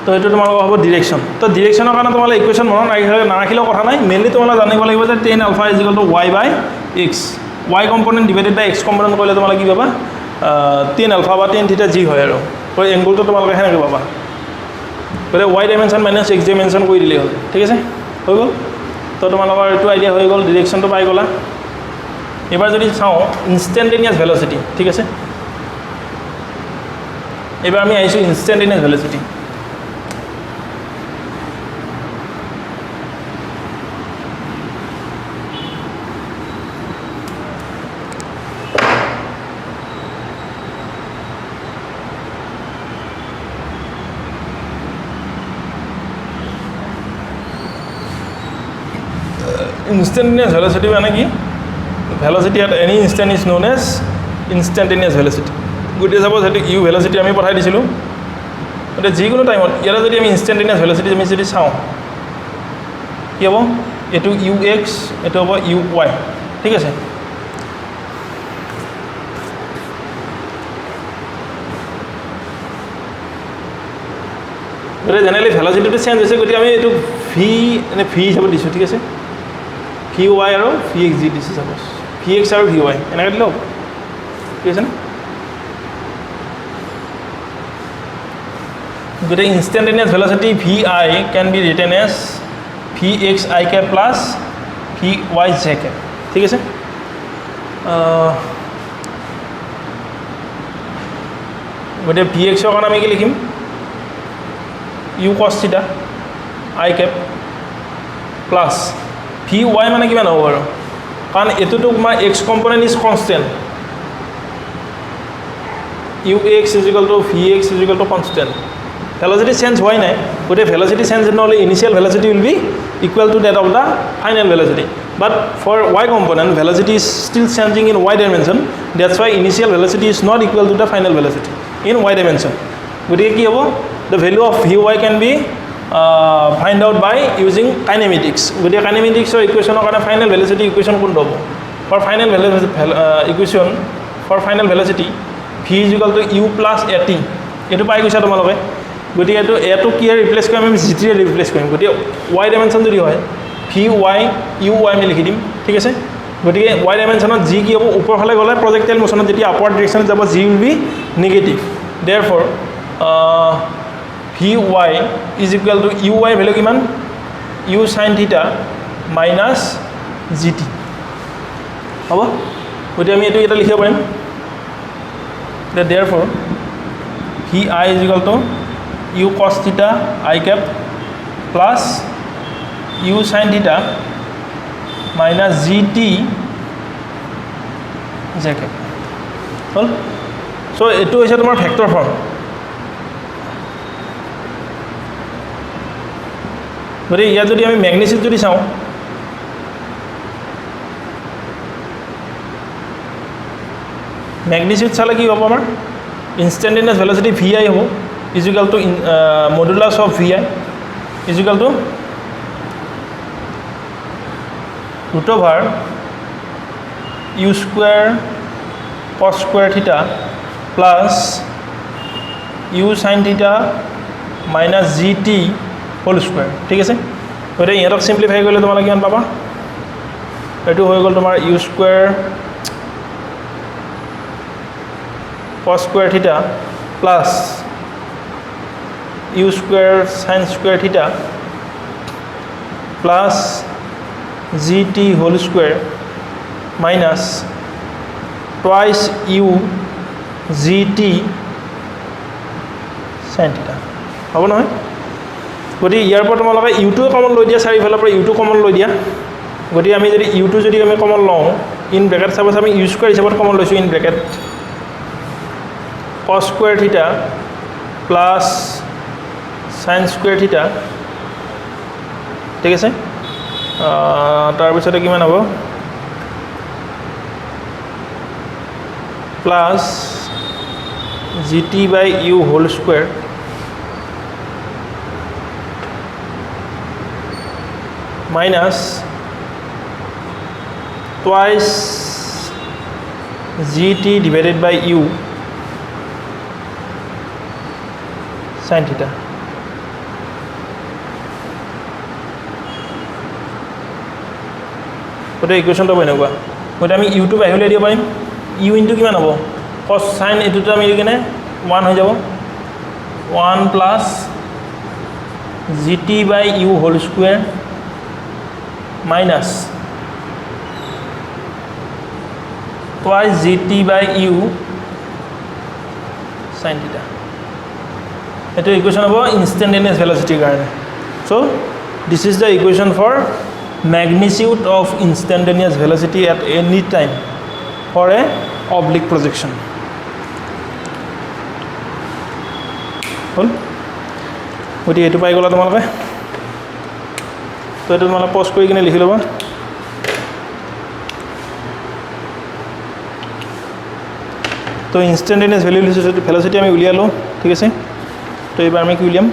তো এইটো তোমালোকৰ হ'ব ডিৰেকশ্যন তো ডিৰেকশ্যনৰ কাৰণে তোমালোকে ইকুৱেশ্যন মনত নাৰাখিলেও কথা নাই মেইনলি তোমালোকে জানিব লাগিব যে tan alpha is equal to y by x y component divided by x component কৰিলে তোমালোকে কি পাবা tan alpha বা tan theta যি হয় আৰু তো এংগলটো তোমালোকে হেনেকৈ পাবা গতিকে y dimension minus x dimension কৰি দিলেই হ'ল ঠিক আছে হৈ গ'ল তো তোমালোকৰ এইটো আইডিয়া হৈ গ'ল ডিৰেকশ্যনটো পাই গ'লা এবাৰ যদি চাওঁ ইনষ্টেণ্টেনিয়াছ ভেল'চিটি ঠিক আছে এবাৰ আমি আহিছোঁ ইনষ্টেণ্টেনিয়াছ ভেল'চিটি instantaneous velocity মানে কি velocity at any instant is known as instantaneous velocity গুটি সাপোজ হেতু u velocity আমি পঠাই দিছিলো মানে যিকোনো টাইমত ইয়াৰ যদি আমি instantaneous velocity আমি যদি চাওঁ কি হ'ব এটো ux এটো হ'ব uy ঠিক আছে গৰে জেনেৰেলি velocity টো চেঞ্জ হৈছে গতি আমি এটো v মানে v হিচাপে দিছো ঠিক আছে vy আৰু vx দিছে সাপোজ vx আৰু vy এনেকৈ দিলো ঠিক আছে না গতি instantaneous velocity vi can be written as vx I cap plus vy j cap ঠিক আছে গতি vx ৰ কাৰণে আমি কি লিখিম u cos theta I cap plus vy মানে কিমান হ'ব বাৰু কাৰণ এটোটো তোমাৰ x component is constant ux is equal to vx is equal to constant velocity change hoy নাই গতে velocity change নহলে initial velocity will be equal to that of the final velocity but for y component velocity is still changing in y dimension that's why initial velocity is not equal to the final velocity in y dimension গতে কি হ'ব the value of vy can be find out by using kinematics গতে kinematics or equation or final velocity equation কোন হ'ব for final velocity equation for final velocity v is equal to u plus at এটো পাই গৈছা তোমালোকে গতি এটো কি ৰিপ্লেস কৰিম আমি g3 ৰিপ্লেস কৰিম গতি y ডাইমেনশন যদি হয় vy uy আমি লিখি দিম ঠিক আছে গতি y ডাইমেনশনত g কি হ'ব উপৰ ফালে গলে প্ৰজেক্টাইল মোশনত যেতিয়া আপওয়াৰ্ড ডাইৰেকশনত যাব g will be negative therefore vy is equal to uy value কিমান u sin theta minus gt হ'ব গতি আমি এটো এটা লিখিব পাৰিম therefore vi is equal to u cos theta I cap plus u sin theta minus gt j cap hall so এটো হৈছে তোমাৰ ভেক্টৰ ফৰ্ম গতি ইয়াত যদি আমি ম্যাগনিটিউড যদি চাওঁ ম্যাগনিটিউড চালে কি হ'ব আমাৰ instantaneous velocity vi হ'ব is equal to modulus of vi is equal to root over u square cos square theta plus u sin theta minus gt whole square ঠিক আছে গতে ইহঁতক সিম্পলিফাই কৰিলে তোমালোকে কিমান পাবা এটো হৈ গ'ল তোমাৰ u square cos square theta plus u square sin square theta plus gt whole square minus twice u gt sin theta হ'ব নহয় গতি ইয়াৰ পৰা তোমালোকে u টো কমন লৈ দিয়া চাৰিফালৰ পৰা u টো কমন লৈ দিয়া গতি আমি যদি u টো যদি আমি কমন লওঁ ইন ব্ৰেকেট সাপোজ আমি u স্কয়াৰ হিচাপত কমন লৈছো in bracket cos square theta plus sin square theta ঠিক আছে তাৰ পিছতে কিমান হ'ব plus gt by u whole square minus twice gt divided by u sin theta ওটা ইকুয়েশনটা বনাবা ওটা আমি u টো বাহিৰলৈ দিব পাৰিম u ইনটু কিমান হ'ব cos sin এটোটো আমি কিনে 1 হৈ যাব 1 plus gt by u whole square minus twice gt by u sin theta. It is equation of instantaneous velocity garden. So this is the equation for magnitude of instantaneous velocity at any time for a oblique projection. Cool. What you to buy gola tomorrow? So it is mala post koi kine likhi loba. तो instantaneous velocity আমি উলিয়া লো ঠিক আছে তো এবার আমি কি উলিয়াম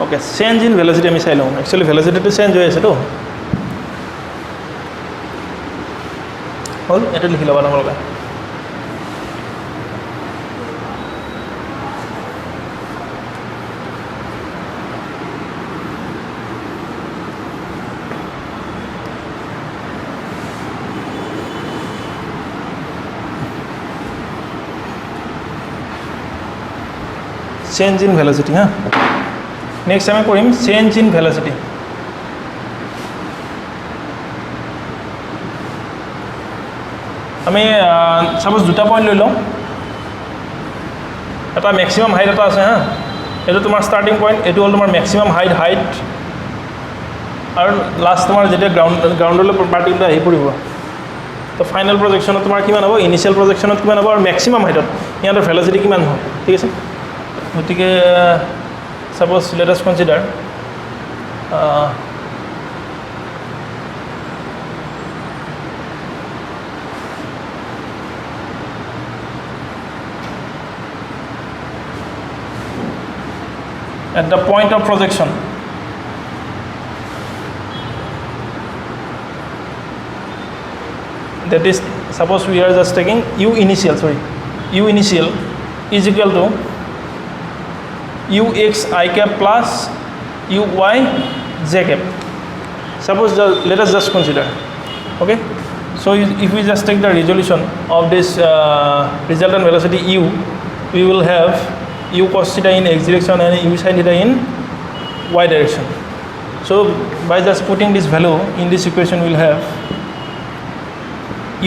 ওকে চেঞ্জ ইন ভেলোসিটি আমি চাই লওঁ একচুয়ালি ভেলোসিটিটো চেঞ্জ হৈ আছে তো হল এটা লিখি লবা তোমালোকে change in velocity huh next time I change in velocity আমি suppose দুটা পয়েন্ট লৈ লওঁ এটা ম্যাক্সিমাম হাইট এটা আছে হ্যাঁ এটা তোমার স্টার্টিং পয়েন্ট এটো হল তোমার ম্যাক্সিমাম হাইট আর লাস্ট তোমার যেটা গ্রাউন্ডলৈ পার্টিকুলার আহি পৰিব তো ফাইনাল প্ৰজেকশনত তোমাৰ কিমান হ'ব ইনিশিয়াল প্ৰজেকশনত কিমান হ'ব আৰু ম্যাক্সিমাম হাইটত ইয়াৰ ভেলোসিটি কিমান হ'ব ঠিক আছে গতিকে suppose let us consider at the point of projection that is suppose we are just taking u initial is equal to ux I cap plus uy j cap. Suppose let us just consider okay so if we just take the resolution of this resultant velocity u we will have u cos theta in x direction and u sin theta in y direction. So by just putting this value in this equation we will have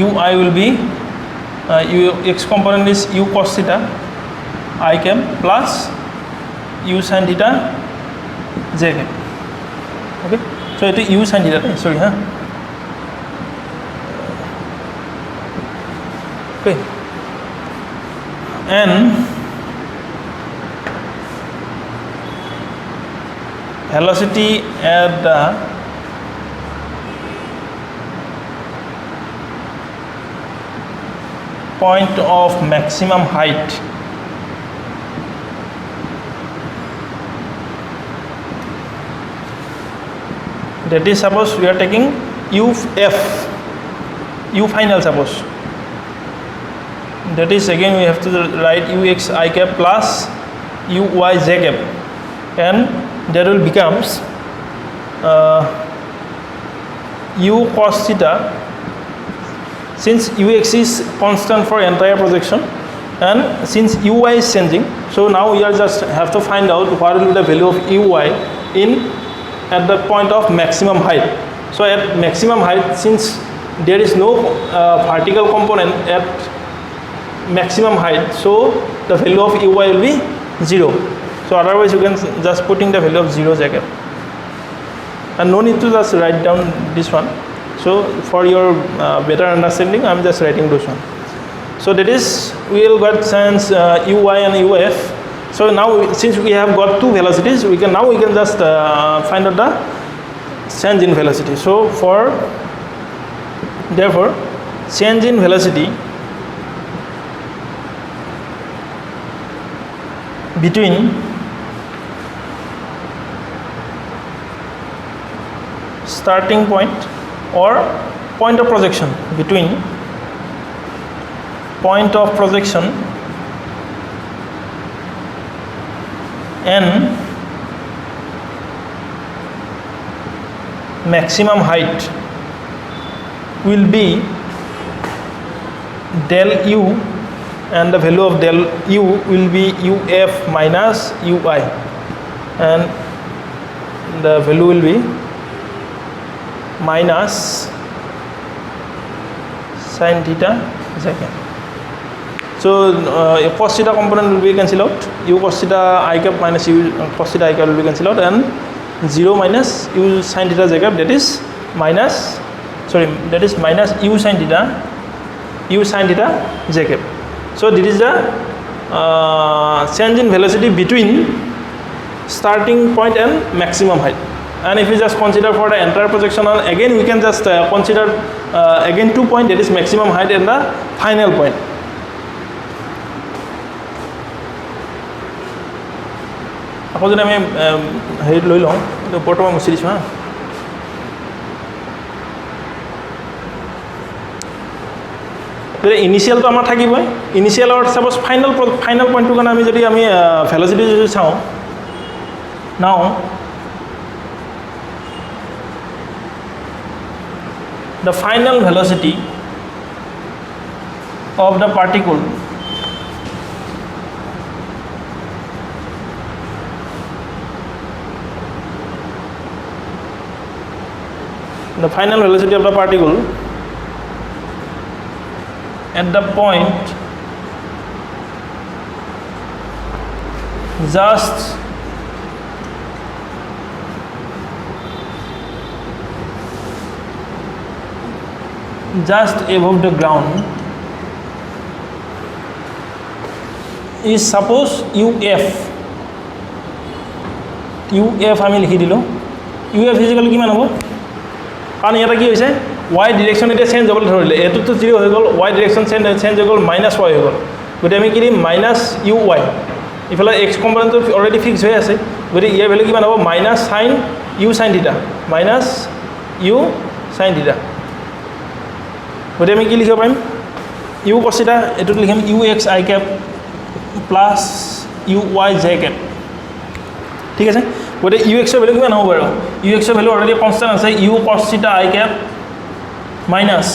ui will be x component is u cos theta I cap plus u sin theta j cap. Okay so it is u sin theta sorry huh okay and velocity at the point of maximum height that is suppose we are taking u final suppose that is again we have to write ux I cap plus uy j cap and that will becomes u cos theta since ux is constant for entire projection and since uy is changing so now we are just have to find out what will be the value of uy in at the point of maximum height. So at maximum height since there is no vertical component at maximum height so the value of uy will be 0 so otherwise you can just putting the value of 0 j cap and no need to just write down this one so for your better understanding I am just writing this one so that is we will get since uy and uf so now since we have got two velocities we can just find out the change in velocity so therefore change in velocity between starting point or point of projection between point of projection and maximum height will be del u and the value of del u will be uf minus ui, and the value will be minus sin theta secant. So cos theta component will be cancelled out, u cos theta I cap minus u cos theta I cap will be cancelled out, and 0 minus u sin theta j cap, that is minus u sin theta j cap. So this is the change in velocity between starting point and maximum height. And if we just consider for the entire projection, and again we can just consider again 2 points, that is maximum height and the final point. আকৌ যদি আমি হেৰিত লৈ লওঁ, ওপৰটো মই মুচি দিছোঁ হা। ইনিচিয়েলটো আমাৰ থাকিবই, ইনিচিয়েলৰ চাপ'জ ফাইনেল পইণ্টটোৰ কাৰণে আমি যদি আমি ভেলচিটি যদি চাওঁ, নাও the final velocity of the particle at the point just above the ground is suppose uf আমি লিখি দিলোঁ, uf ফিজিক্যালি কিমান হ'ব, কাৰণ ইয়াতে কি হৈছে y ডিৰেকশ্যন এতিয়া চেঞ্জ হ'বলৈ ধৰিলে, এইটোতো 0 হৈ গ'ল, y ডিৰেকশ্যন চেঞ্জ হৈ গ'ল, মাইনাছ y হৈ গ'ল, গতিকে আমি কি দিম মাইনাছ ইউ ৱাই, ইফালে এক্স কম্পনেণ্টটো অলৰেডি ফিক্স হৈ আছে, গতিকে ইয়াৰ ভেলু কিমান হ'ব মাইনাছ চাইন ইউ চাইন থিটা, মাইনাছ ইউ চাইন থিটা। গতিকে আমি কি লিখিব পাৰিম, ইউ কছ থিটা এইটোত লিখিম U X I cap plus U Y J cap, ঠিক আছে। গতিকে ইউ এক্সৰ ভেলু কিমান হ'ব বাৰু, ইউ এক্সৰ ভেলু অলৰেডি কনষ্টেণ্ট আছে, ইউ কছ থিটা আই কেপ মাইনাছ,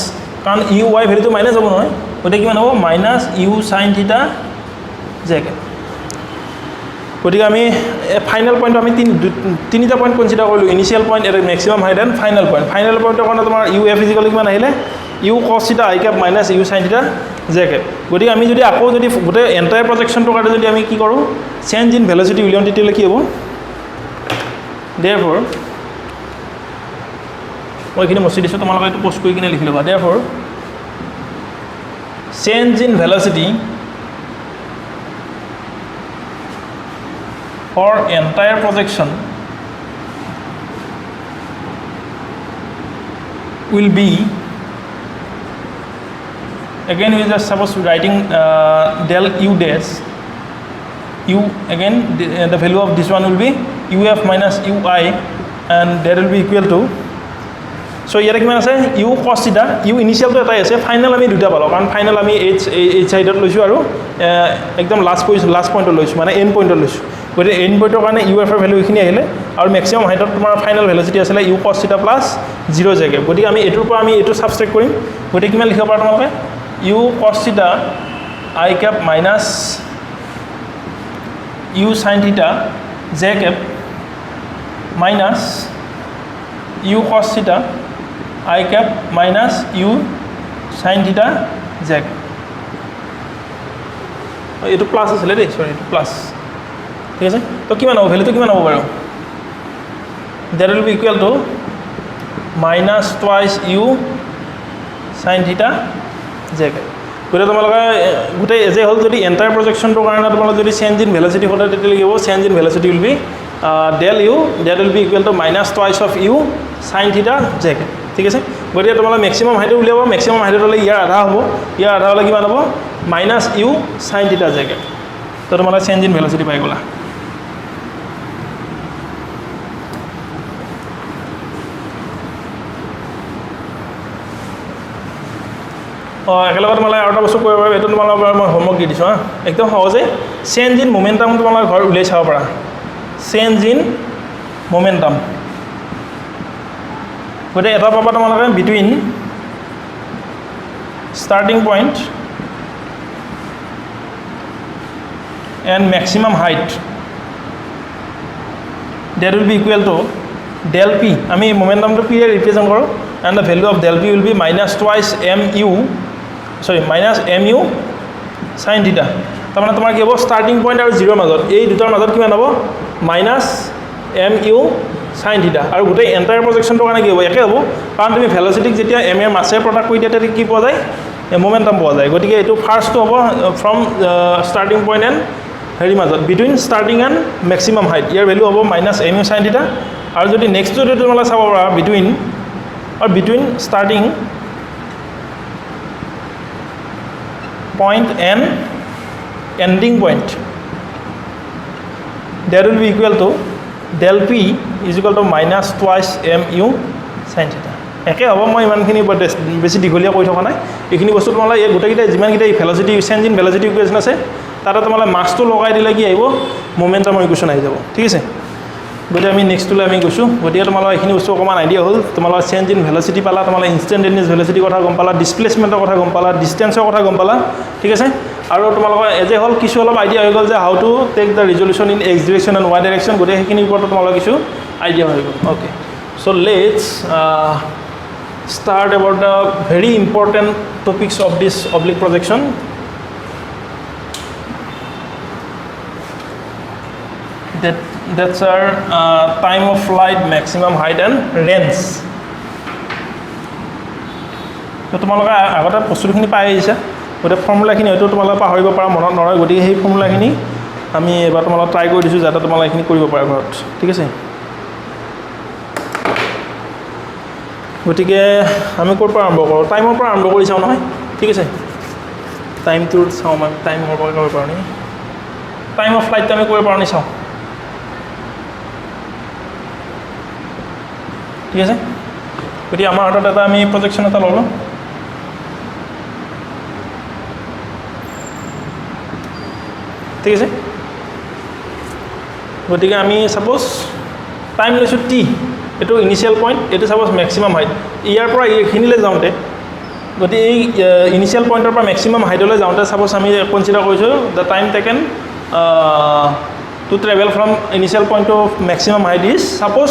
কাৰণ ইউ ৱাই ভেলুটো মাইনাছ হ'ব নহয়, গতিকে কিমান হ'ব minus U sine theta j cap. গতিকে আমি ফাইনেল পইণ্টটো আমি তিনিটা পইণ্ট কনচিডাৰ কৰিলোঁ, ইনিচিয়েল পইণ্ট, এটা maximum height and final point. Final পইণ্টৰ কাৰণে তোমাৰ ইউ এফ ইজিকেলি কিমান আহিলে, ইউ কছ থিটা আই Cape minus U sine theta j cap. গতিকে আমি যদি আকৌ যদি গোটেই এণ্টায়াৰ প্ৰজেকশ্যনটোৰ কাৰণে যদি আমি কি কৰোঁ চেঞ্জ ইন ভেলচিটি উলিয়াওঁ, তেতিয়াহ'লে কি হ'ব, therefore মই এইখিনি মচি দিছোঁ, তোমালোকে এইটো পোষ্ট কৰি কিনে লিখি ল'বা, therefore change in velocity for entire projection will be, again we just suppose writing del u dash, u again the value of this one will be uf minus ui, and that will be equal to, so ইয়াতে কিমান আছে U কছ থিটা, U ইনিচিয়েলটো এটাই আছে, final আমি দুটা পালোঁ, কাৰণ ফাইনেল আমি এইচ চাইডত লৈছোঁ আৰু একদম লাষ্ট পইণ্টত লৈছোঁ, মানে এণ্ড পইণ্টত লৈছোঁ। গতিকে এণ্ড পইণ্টৰ কাৰণে ইউ এফৰ ভেলু এইখিনি আহিলে, আৰু মেক্সিমাম হাইটত তোমাৰ ফাইনেল ভেলচিটি আছিলে ইউ কছ থিটা প্লাছ 0 জে কেপ। গতিকে আমি এইটোৰ পৰা আমি এইটো ছাবষ্ট্ৰেক্ট কৰিম, গতিকে কিমান লিখিব পাৰা তোমালোকে ইউ কছ থিটা আই Cape minus U sine theta j Cape minus U কছ থিটা আই Cape minus U sine theta j Cape. এইটো প্লাছ আছিলে দেই, চৰি এইটো প্লাছ, ঠিক আছে। তো কিমান হ'ব ভেলুটো, কিমান হ'ব বাৰু, that will be equal to minus twice u sine theta j cap. গতিকে তোমালোকে গোটেই এজে হ'ল, যদি এণ্টায়াৰ প্ৰজেকশ্যনটোৰ কাৰণে তোমালোকে যদি চেঞ্জ ইন ভেলচিটি সদায় তেতিয়া লিখিব change in velocity will be del u, that will be equal to minus twice of u sin theta j cap, ঠিক আছে। গতিকে তোমালোকে মেক্সিমাম হাইটত উলিয়াব, মেক্সিমাম হাইটত হ'লে ইয়াৰ আধা হ'ব, ইয়াৰ আধা হ'লে কিমান হ'ব মাইনাছ ইউ চাইন থিটা j কেপ। তো তোমালোকে চেঞ্জ ইন ভেলচিটি পাই গ'লা। একেলগে তোমালোকে আৰু এটা বস্তু কৰিব পাৰিবা, এইটো তোমালোকৰ মই হোমৱৰ্ক দি দিছোঁ হা, একদম সহজে চেঞ্জ ইন মোমেণ্টাম তোমালোকে ঘৰত উলিয়াই চাব পাৰা, চেঞ্জ ইন মোমেণ্টাম। গতিকে এটা পাবা তোমালোকে between starting point and maximum height, that will be equal to del p. I mean momentum to p represent karo, and the value of del p will be minus twice minus mu sin theta. তাৰমানে তোমাৰ কি হ'ব starting point আৰু 0 মাজত এই দুটাৰ মাজত কিমান হ'ব minus mu sin theta আৰু গোটেই entire projectionৰ কাৰণে কি হ'ব একে হ'ব কাৰণ তুমি velocity যেতিয়া m এৰ মাসে প্ৰডাক্ট কৰি দিয়াতে কি পোৱা যায় momentum পোৱা যায় গতিকে এটো ফাৰ্স্ট হ'ব from starting point and হেৰি মাজত between starting and maximum height year value হ'ব minus mu sin theta আৰু যদি নেক্সট যদি তোমালা চাব পাৰা between starting point and ending point, that will be equal to del p is equal to minus twice mu sin theta. একে হ'ব মই ইমানখিনি বেছি দীঘলীয়া কৈ থকা নাই এইখিনি বস্তু তোমালা এই গোটেইকেইটা যিমানকেইটা velocity change in velocity equation আছে তাতে তোমালা মাসটো লগাই দিলে কি আহিব মোমেন্টামৰ ইকুৱেশ্যন আহি যাব ঠিক আছে গতিকে আমি নেক্সটলৈ আমি গৈছোঁ গতিকে তোমালোকৰ এইখিনি বস্তু অকণমান আইডিয়া হ'ল তোমালোকৰ চেঞ্জ ইন ভেলোচিটি পালা তোমালোকৰ ইনষ্টেণ্টেনিয়াছ ভেলোচিটি কথা গম পালা ডিছপ্লেচমেণ্টৰ কথা গম পালা ডিষ্টেন্সৰ কথা গম পালা ঠিক আছে আৰু তোমালোকৰ এজে হ'ল কিছু অলপ আইডিয়া হৈ গ'ল যে how to take the resolution in X direction and Y direction গতিকে সেইখিনিৰ ওপৰত তোমালোকৰ কিছু আইডিয়া হৈ গ'ল okay so' let's start about the very important topics of this oblique projection. That's our time of flight, maximum height and range. তো তোমালোকে আগতে প্ৰস্তুতিখিনি পাই আহিছা গতিকে ফৰ্মুলাখিনি হয়তো তোমালোকে পাহৰিব পাৰা মনত নৰয় গতিকে সেই ফৰ্মুলাখিনি আমি এবাৰ তোমালোকক ট্ৰাই কৰি দিছোঁ যাতে তোমালোকে এইখিনি কৰিব পাৰা ঘৰত ঠিক আছে গতিকে আমি ক'ৰ পৰা আৰম্ভ কৰোঁ টাইমৰ পৰা আৰম্ভ কৰি চাওঁ নহয় ঠিক আছে টাইমটো চাওঁ আমি টাইমৰ পৰা কৰিব পাৰোঁ নেকি টাইম অফ ফ্লাইটটো আমি কৰিব পাৰোঁ নি চাওঁ ঠিক আছে গতিকে আমাৰ হাতত এটা আমি প্ৰজেকশ্যন এটা ল'লোঁ ঠিক আছে গতিকে আমি সাপোজ টাইম লৈছোঁ টি এটো ইনিশিয়াল পয়েন্ট এটো সাপোজ ম্যাক্সিমাম হাইট ইয়াৰ পৰা এইখিনিলে যাওঁতে গতি এই ইনিশিয়াল পয়েন্টৰ পৰা ম্যাক্সিমাম হাইটলৈ যাওঁতে সাপোজ আমি কনসিডাৰ কৰিছোঁ the time taken to travel from initial point to maximum height is suppose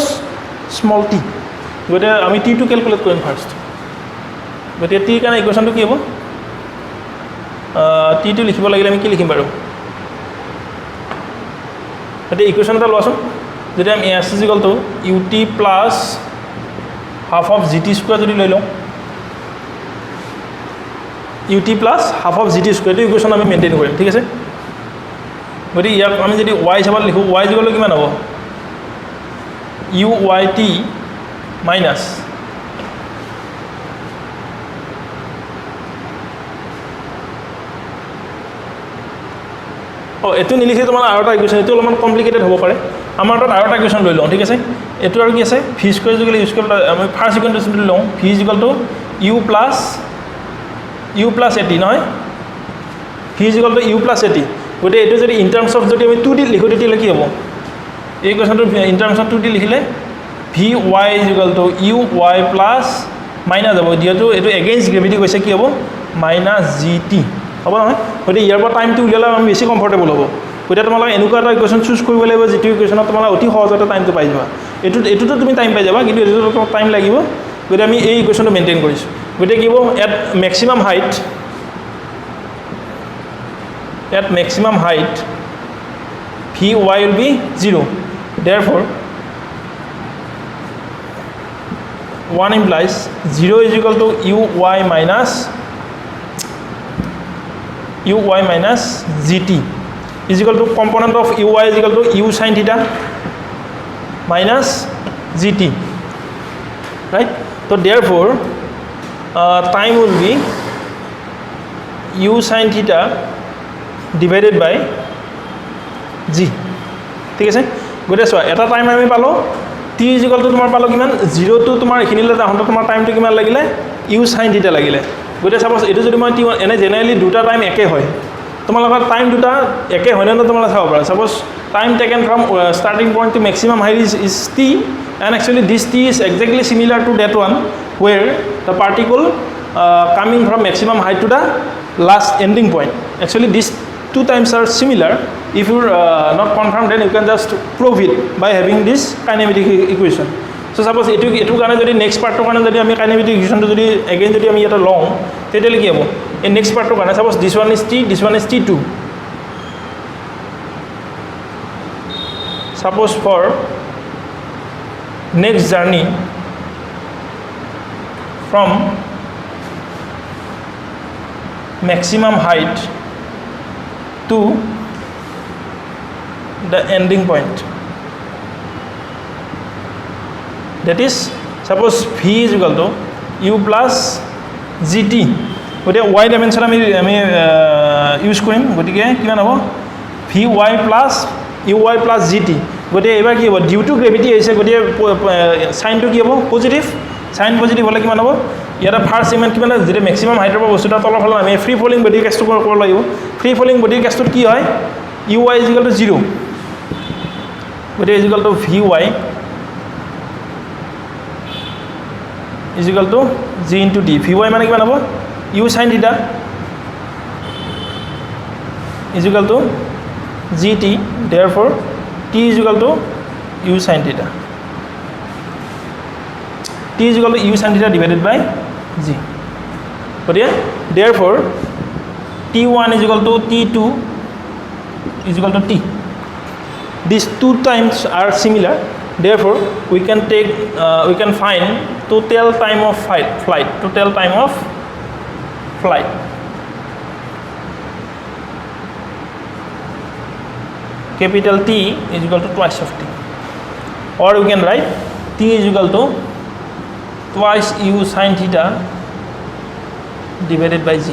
small t গতি আমি টি টু ক্যালকুলেট কৰিম ফাৰ্স্ট গতি টি কাৰণে ইকুৱেশ্যনটো কি হ'ব টি টু লিখিব লাগিলে আমি কি লিখিম বাৰু গতি ইকুৱেশ্যন এটা লোৱাচোন যদি আমি s is equal to ut plus half of gt square যদি লৈ লওঁ ut plus half of gt square এই ইকুৱেশ্যন আমি মেইনটেইন কৰিম ঠিক আছে গতি ইয়াক আমি যদি y হিচাপত লিখোঁ y is equal to কিমান হ'ব uyt minus এটো নিলিখে তোমাৰ আৰু এটা ইকুৱেশ্যন এটো অলপমান কমপ্লিকেটেড হ'ব পাৰে আমাৰ তাত আৰু এটা ইকুৱেশ্যন লৈ লওঁ ঠিক আছে এটো আৰু কি আছে v স্কয়াৰ যদি ইউজ কৰিলে আমি ফাৰ্স্ট ইকুৱেশ্যন লৈ লওঁ v is equal to u plus at নহয় v is equal to u plus at গতে এটো যদি ইন টার্মস অফ যদি আমি 2d লিখো তেতিয়া কি হ'ব এই ইকুৱেশ্যনটো ইন টার্মস অফ 2d লিখিলে vy is equal to uy plus minus হ'ব যেহেতু এটো এগেইনষ্ট গ্ৰেভিটি কৈছে কি হ'ব মাইনাস gt হ'ব নহয় গতে ইয়াৰ পৰা টাইমটো উলিয়ালে আমি বেছি কমফৰ্টেবল হ'ব গতে তোমালোকে এনেকুৱা এটা ইকুৱেশ্যন চুজ কৰিব লাগিব যেটো ইকুৱেশ্যনত তোমালোকে অতি সহজতে টাইমটো পাই যাবা এটোতো তুমি টাইম পাই যাবা কিন্তু এটোতো তোমাক টাইম লাগিব গতে আমি এই ইকুৱেশ্যনটো মেইনটেইন কৰিছোঁ গতে কি হ'ব at maximum height vy will be 0 therefore 1 implies 0 is equal to uy minus gt is equal to component of uy is equal to u sin theta minus gt right so therefore time will be u sin theta divided by g ঠিক আছে গতে সোয়া এটা time আমি পালো t is equal to তোমাৰ পালো কিমান 0 to তোমাৰ এখিনিলে যাওঁতে তোমাৰ টাইমটো কিমান লাগিলে u sin theta লাগিলে গতে সাপোজ এটো যদি মই এনে জেনাৰেলি দুটা টাইম একে হয় তোমালোকৰ টাইম দুটা একে হয় না তোমালোকে চাব পাৰা suppose time taken from starting point to maximum height is t and actually this t is exactly similar to that one where the particle coming from maximum height to the last ending point actually these two times are similar if you not confirm, then you can just prove it by having this kinematic equation. So suppose etu karone jodi next part to karone jodi ami kinematic equation to jodi again jodi ami eta long tetele ki hobo in next part to karone suppose this one is t, this one is t2. Suppose for next journey from maximum height to the ending point, that is suppose v is equal to u plus gt. গতিকে y dimension আমি use কৰিম, গতিকে কিমান হ'ব vy plus uy plus gt. গতিকে এবাৰ কি হ'ব ডিউ টু গ্ৰেভিটি আহিছে, গতিকে সাইনটো কি হ'ব পজিটিভ, সাইন পজিটিভ হ'লে কিমান হ'ব ইয়াতে ফাৰ্ষ্ট ইমান কিমান যেতিয়া মেক্সিমাম হাইটৰ পৰা বস্তুটা তলৰ ফালে আমি ফ্ৰী ফলিং বডিৰ কেছটো কৰিব লাগিব। ফ্ৰী ফলিং বডিৰ কেছটোত কি হয় uy is equal to 0, গতিকে is equal to vy is equal to g into t. vy মানে কিমান হ'ব u sin theta is equal to gt, therefore t is equal to u sin theta. t is equal to u sin theta divided by g. গতিকে therefore t1 is equal to t2 is equal to t. These two times are similar, therefore we can take we can find total time of flight, total time of flight. Capital T is equal to twice of t, or we can write t is equal to twice u sin theta divided by g.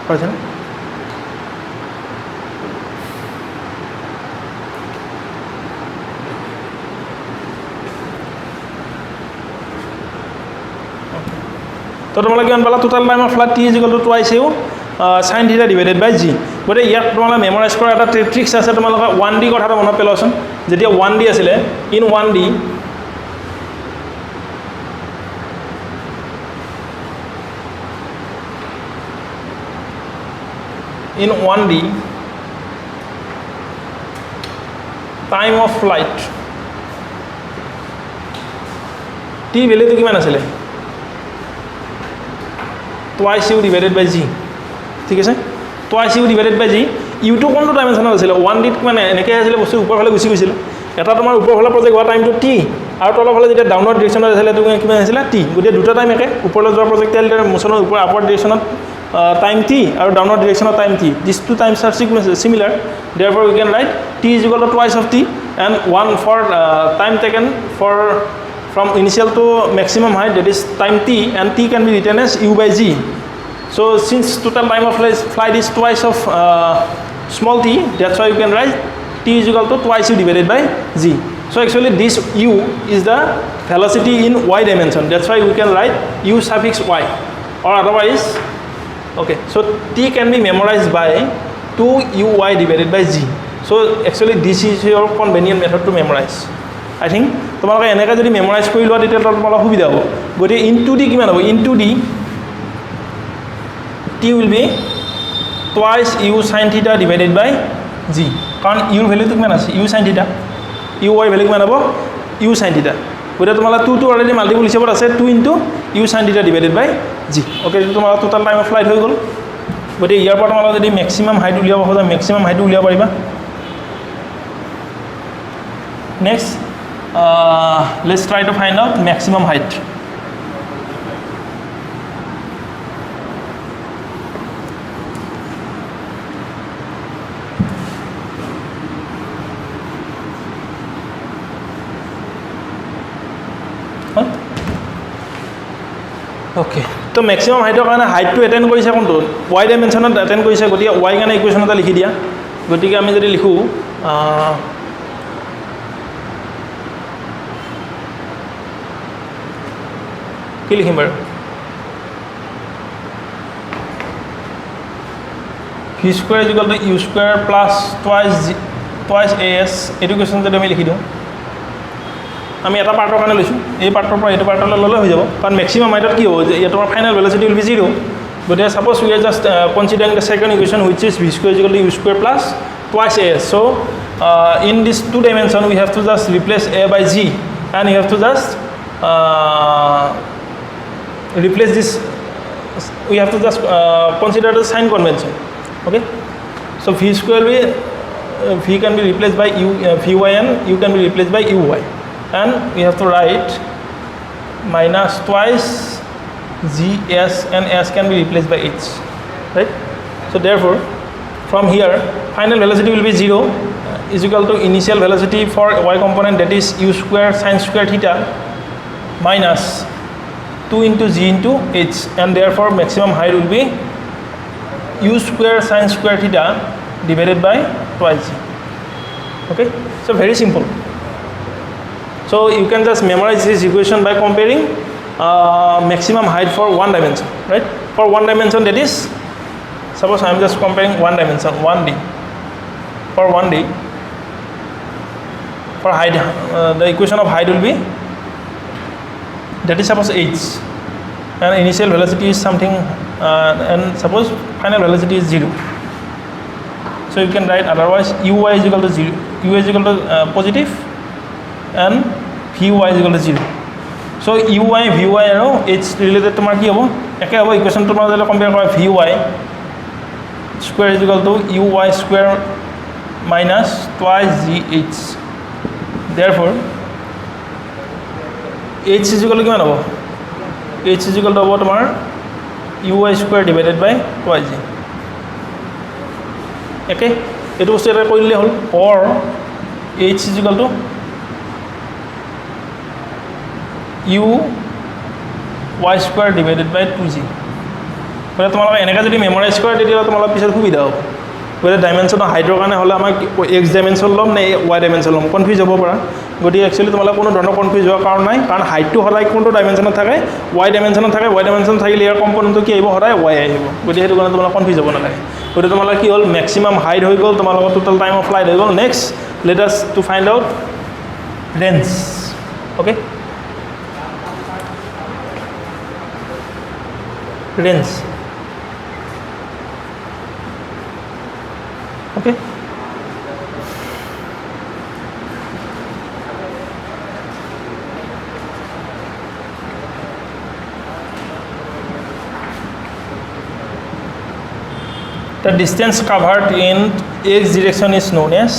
Question? তো তোমালোকে কিমান পালা total time of flight t is equal to twice u sin theta divided by g. গতিকে ইয়াত তোমালোকে memorise কৰা এটা tricks আছে, তোমালোকে 1D কথাটো মনত পেলোৱাচোন। যেতিয়া 1D আছিলে in 1D in 1D time of flight t value to কিমান আছিলে twice u divided by g, ঠিক আছে twice u divided by g। u to কোনটো ডাইমেনশনত আছিলে 1D মানে এনেকৈ আছিলে বস্তু উপৰ ফালে গুচি গৈছিল, এটা তোমাৰ উপৰ ফালে প্ৰজেক্ট হোৱা টাইমটো t আৰু তলৰ ফালে যেতিয়া ডাউনৱাৰ্ড ডিৰেকশ্যনত আছিলে তো কিমান আছিলে t। গতিকে দুটা টাইম একে, ওপৰলৈ যোৱা প্ৰজেক্টাইল মোচনৰ ওপৰ upward ডিৰেকশ্যনত time t and downward direction of time t. These two times are similar, therefore we can write t is equal to twice of t and one for time taken for from initial to maximum height, that is time t, and t can be written as u by g. So since total time of flight is twice of small t, that's why you can write t is equal to twice u divided by g. So actually this u is the velocity in y dimension, that's why we can write u suffix y, or otherwise okay, so t can be memorized by 2uy divided by g. So actually this is your convenient method to memorize. I think তোমালোকে এনেকা যদি memorise কৰি লোৱা তেতিয়া তোমালোকৰ সুবিধা হ'ব। গতিকে ইনটু d কিমান হ'ব into d t will be twice u sin theta divided by g, কাৰণ u ভ্যালু তো কিমান আছে u sin theta, uy value কিমান হ'ব u sin theta। গতিকে তোমালোকৰ 2 to অলৰেডি মাল্টিপল হিচাপত আছে 2 into u sin theta divided by g। Okay, তোমালোকৰ টোটাল টাইম অফ ফ্লাইট হৈ গ'ল। গতিকে ইয়াৰ পৰা তোমালোকে যদি মেক্সিমাম হাইট উলিয়াব খোজা মেক্সিমাম হাইট উলিয়াব পাৰিবা। Next let's try to find out maximum height. Okay, তো maximum height কাৰণে হাইটটো এটেন্ড কৰিছে কোনটো y ডাইমেনশনত এটেন্ড কৰিছে, গতিকে y কাৰণে ইকুৱেশ্যন এটা লিখি দিয়া। গতিকে আমি যদি লিখো কি লিখিম বাৰু v square is equal to u square plus twice as, এইটো কুৱেশ্যন যদি আমি লিখি দিওঁ, আমি এটা পাৰ্টৰ কাৰণে লৈছোঁ এই পাৰ্টৰ পৰা এইটো পাৰ্টলৈ ল'লে হৈ যাব কাৰণ মেক্সিমাম হাইটত কি হ'ব যে ইয়াত তোমাৰ ফাইনেল ভেলোচিটি উইল বি 0 গতিকে suppose we are just considering the second equation which is v square is equal to u square plus twice as. So in this two dimension we have to just replace a by g and you have to just replace this, we have to just consider the sign convention. Okay, so v square will v can be replaced by u vy and u can be replaced by uy and we have to write minus twice g s and s can be replaced by h, right? So therefore from here final velocity will be 0 is equal to initial velocity for y component, that is u square sin square theta minus 2 into g into h, and therefore maximum height will be u square sin square theta divided by twice g. Okay, so very simple. So you can just memorize this equation by comparing maximum height for one dimension, right? For one dimension, that is, suppose I am just comparing one dimension 1D. For 1D, for height, the equation of height will be, that is suppose h, and initial velocity is something, and suppose final velocity is 0. So you can write otherwise uy is equal to 0, u is equal to positive and vy is equal to 0. So uy vy আৰু h related তোমাৰ কি হ'ব একে হ'ব equation তোমাৰ যদি compare কৰা vy square is equal to uy square minus twice gh. Therefore h is equal to কিমান হ'ব h is equal to হ'ব তোমাৰ uy square divided by twice g. একে এইটো বস্তু এটা কৰিলে হ'ল or h is equal to u y square divided by 2g. মানে তোমালোকে এনেকৈ যদি মেমৰাইজ কৰে তেতিয়াহ'লে তোমালোকৰ পিছত সুবিধা হ'ব। গতিকে ডাইমেনশ্যনৰ হাইটৰ কাৰণে হ'লে আমাক এক্স ডাইমেনশ্যন ল'ম নে ৱাই ডাইমেনশ্যন ল'ম কনফিউজ হ'ব পৰা। গতিকে একচুৱেলি তোমালোকে কোনো ধৰণৰ কনফিউজ হোৱাৰ কাৰণ নাই, কাৰণ হাইটটো সদায় কোনটো ডাইমেনশ্যনত থাকে ৱাই ডাইমেনশ্যনত থাকে। ৱাই ডাইমেনশ্যন থাকিলে ইয়াৰ কম্পনেণ্টটো কি আহিব সদায় ৱাই আহিব। গতিকে সেইটো কাৰণে তোমালোকে কনফিউজ হ'ব নালাগে। গতিকে তোমালোকে কি হ'ল মেক্সিমাম হাইট হৈ গ'ল, তোমালোকৰ টোটেল টাইম অফ ফ্লাইট হৈ গ'ল। Next let us to find out range. Okay, range. Okay, the distance covered in x direction is known as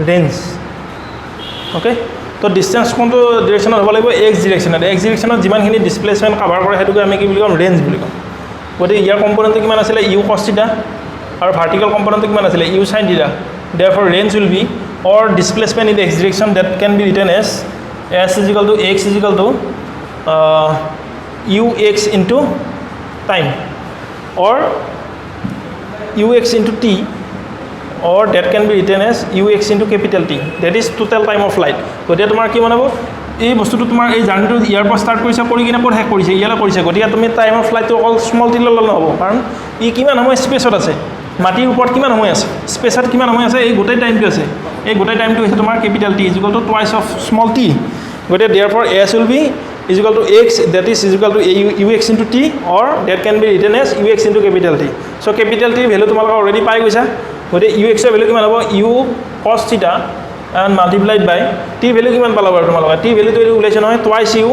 range. Okay, তো ডিষ্টেঞ্চ কোনটো ডিৰেকশ্যনত হ'ব লাগিব এক্স ডিৰেকশ্যনত। এক্স ডিৰেকশ্যনত যিমানখিনি ডিছপ্লেচমেণ্ট কাভাৰ কৰে সেইটোকে আমি কি বুলি ক'ম ৰেঞ্জ বুলি ক'ম। গতিকে ইয়াৰ কম্পনেণ্টটো কিমান আছিলে ইউ কছ থিটা আৰু ভাৰ্টিকেল কম্পনেণ্টটো কিমান আছিলে U sine theta. Therefore range will be or displacement in X direction that can be written as S is equal to X is equal to U X into time or U X into T, or that can be written as ux into capital T, that is total time of flight. গতিকে তোমাৰ কি বনাব এই বস্তুটো তোমাৰ এই জাৰ্নিটো ইয়াৰ পৰা start কৰিছে কৰি কিনে ক'ত শেষ কৰিছে ইয়ালৈ কৰিছে। গতিকে তুমি টাইম অফ ফ্লাইটটো অকল স্মল টি ল'লে নহ'ব, কাৰণ ই কিমান সময় স্পেচত আছে, মাটিৰ ওপৰত কিমান সময় আছে, স্পেচত কিমান সময় আছে, এই গোটেই টাইমটো আছে। এই গোটেই টাইমটো হৈছে তোমাৰ capital T is equal to twice of small T. গতিকে therefore S will be is equal to x, that is equal to ux into t, or that can be written as ux into capital T. So capital T value তোমালোকে already পাই গৈছা। গতিকে ux এর value কিমান হ'ব u cos theta and multiplied by t value কিমান পালা বাৰু তোমালোকে t ভ্যালু তো ওলাইছে নহয় twice u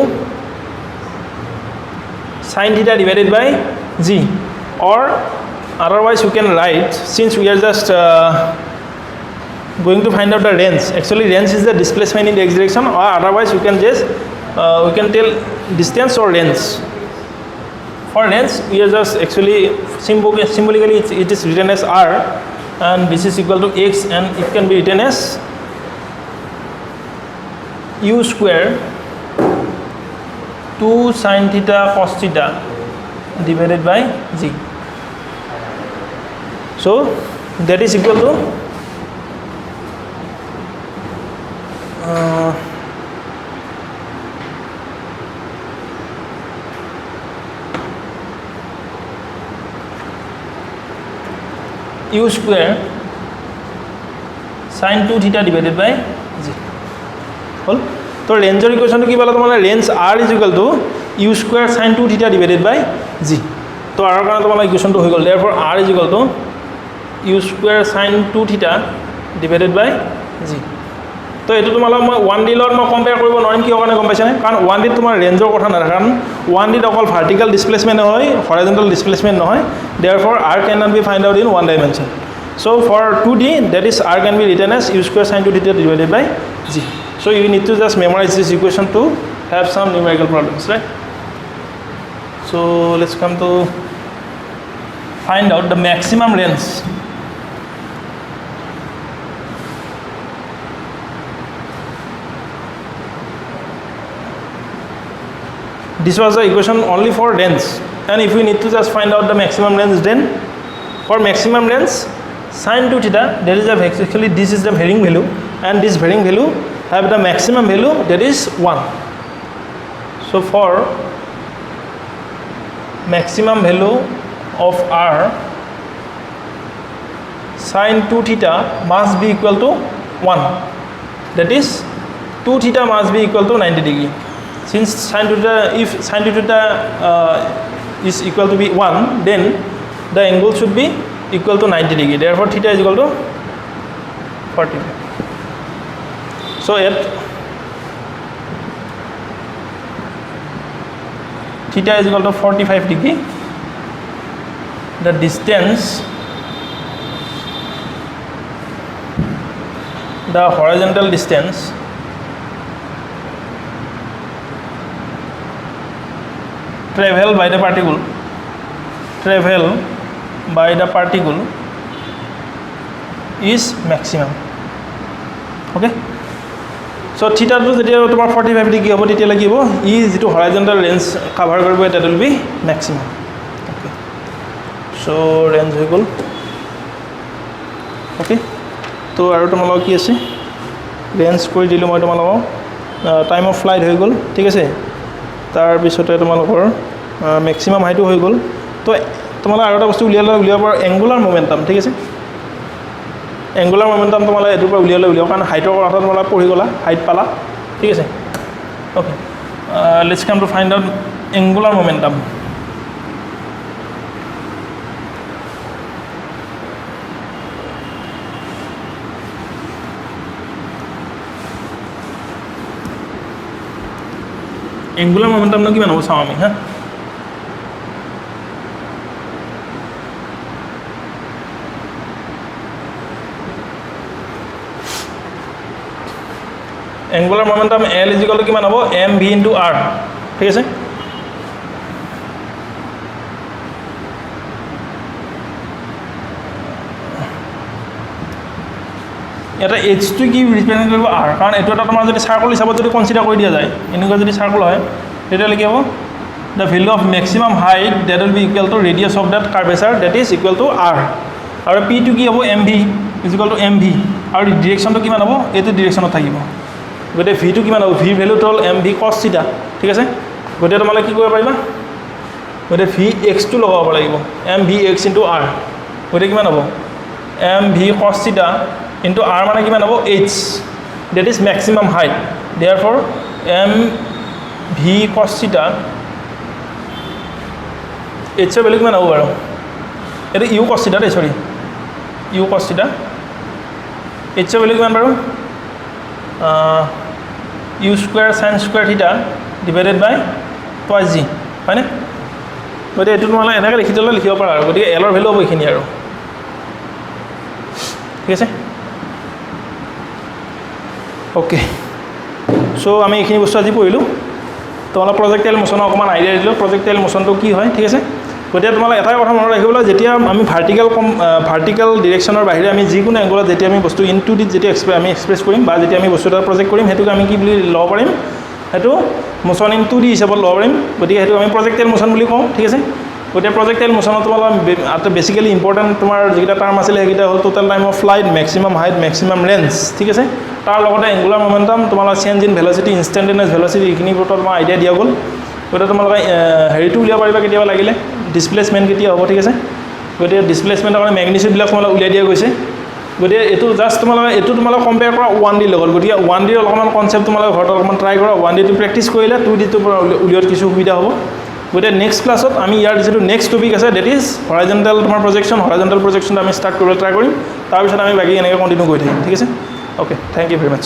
sin theta divided by g, or otherwise you can write, since we are just going to find out the range, actually range is the displacement in the x direction, or otherwise you can just we can tell distance or range. For range we are just actually symbolically it is written as r, and this is equal to x, and it can be written as u square 2 sin theta cos theta divided by g. So that is equal to u square sin 2 theta divided by g হল তো ৰেঞ্জৰ ইকুৱেশ্যনটো কি পালা তোমালে range r is equal to u square sin 2 theta divided by g তো r কাৰণে তোমালে ইকুৱেশ্যনটো হৈ গল therefore r is equal to u square sin 2 theta divided by g তো এটো তোমালে মই 1D লগত মই কম্পেয়াৰ কৰিব নোৱাৰিম কি কাৰণে গম পাইছানে কাৰণ 1D তোমাৰ ৰেঞ্জৰ কথা না কাৰণ 1D অকল ভাৰ্টিকেল ডিসপ্লেসমেন্ট হয় হৰাইজন্টাল ডিসপ্লেসমেন্ট নহয় therefore r cannot be find out in one dimension so for 2D that is r can be written as u square sin 2 theta divided by g so you need to just memorize this equation to have some numerical problems right so let's come to find out the maximum range this was the equation only for range and if we need to just find out the maximum range then for maximum range sin 2 theta there is a actually this is the varying value and this varying value have the maximum value that is 1 so for maximum value of r sin 2 theta must be equal to 1 that is 2 theta must be equal to 90 degree since sin 2 theta if sin 2 theta is equal to be 1 then the angle should be equal to 90 degree therefore theta is equal to 45 so at theta is equal to 45 degree the distance the horizontal distance travel by the particle is maximum okay so theta to jetia tomar 45 degree hobo tetia lagibo e jitu horizontal range cover koribo that will be maximum okay so range hoy gol okay to aru tomalo ki ase range kori dilu moi tomalo time of flight hoy gol thik ase tar bisote tomalokor maximum height hoy gol to tomala aru eta bostu uliya par angular momentum thik ase angular momentum tomala edu par uliya kan height or কথা tomala পঢ়ি গলা height pala ঠিক আছে okay let's come to find out angular momentum angular momentum no kiman hobo চাও আমি হ্যাঁ angular momentum L is equal to কিমান হ'ব mv into r ঠিক আছে এটা h to কি ৰিপ্ৰেজেন্ট কৰিব r কাৰণ এটো এটা তোমাৰ যদি সাৰ্কেল হিচাপত যদি কনসিডাৰ কৰি দিয়া যায় এনেকুৱা যদি সাৰ্কেল হয় তেতিয়া কি হ'ব the value of maximum height that will be equal to radius of that curvature that is equal to r আৰু p to কি হ'ব mv is equal to mv আৰু ডিৰেকচনটো কিমান হ'ব এটো ডিৰেকচনত থাকিব গতে v to কিমান হ'ব v ভ্যালু টল mv cos θ ঠিক আছে গতে তোমালে কি কৰিব পাৰিবা গতে vx to লগাব লাগিব mvx into r গতে কিমান হ'ব mv cos θ into r মানে কিমান হ'ব h that is maximum height therefore mv cos θ h এর ভ্যালু কিমান হ'ব বাৰু এটা u cos θ দে সৰি u cos θ h এৰ ভ্যালু কিমান বাৰু u square sin square theta divided by twice g হয় না গতে এটো তোমালে এনেকা লিখি দিলে লিখিব পাৰা আৰু গতি l এৰ ভ্যালু হ'ব এখিনি আৰু ঠিক আছে ওকে সো আমি এখিনি বস্তু আজি পঢ়িলো তোমালে প্ৰজেক্টাইল মোশন অকমান আইডিয়া দিলো প্ৰজেক্টাইল মোশনটো কি হয় ঠিক আছে গতে তোমালে এটা কথা মনত ৰাখিবলা যেতিয়া আমি ভাৰ্টিকেল ডিৰেকচনৰ বাহিৰে আমি যিকোনো এংগলত যেতিয়া আমি বস্তু ইনটু দি যেতিয়া আমি এক্সপ্ৰেছ কৰিম বা যেতিয়া আমি বস্তুটা প্ৰজেক্ট কৰিম হেতুক আমি কি বুলি লব পাৰিম হেতু মোশন ইনটু দি হিচাপত লব পাৰিম গতিকে হেতু আমি প্ৰজেক্টাইল মোশন বুলি কওঁ ঠিক আছে গতে প্ৰজেক্টাইল মোশনত তোমালে আটা বেসিক্যালি ইম্পৰ্টেন্ট তোমাৰ যেটা টার্ম আছিল হেগিটা হল total time of flight maximum height maximum range ঠিক আছে তাৰ লগতে এঙ্গুলাৰ মোমেন্টাম তোমালে change in velocity instantaneous velocity ইখিনি বটৰ মই আইডিয়া দিয়া গল গতে তোমালে হেৰিটো উলিয়া পাৰিবা কেতিয়াবা লাগিলে ডিসপ্লেসমেন্ট কেতিয়া হ'ব ঠিক আছে গতিকে ডিছপ্লেচমেণ্টৰ কাৰণে মেগনিচিউডবিলাক তোমালোক উলিয়াই দিয়া গৈছে গতিকে এইটো জাষ্ট তোমালোকে কম্পেয়াৰ কৰা 1D লগত গতিকে 1D অলপমান কনচেপ্ট তোমালোকে ঘৰত অলপমান ট্ৰাই কৰা 1Dটো প্ৰেক্টিছ কৰিলে 2Dটোৰ পৰা উলিওৱাত কিছু সুবিধা হ'ব গতিকে নেক্সট ক্লাছত আমি ইয়াৰ যিটো নেক্সট টপিক আছে ডেট ইজ হৰাইজণ্টেল তোমাৰ হৰাইজণ্টেল প্ৰজেকশ্যনটো আমি ষ্টাৰ্ট কৰিবলৈ ট্ৰাই কৰিম তাৰপিছত আমি বাকী এনেকৈ কণ্টিনিউ কৰি থাকিম ঠিক আছে okay thank you very much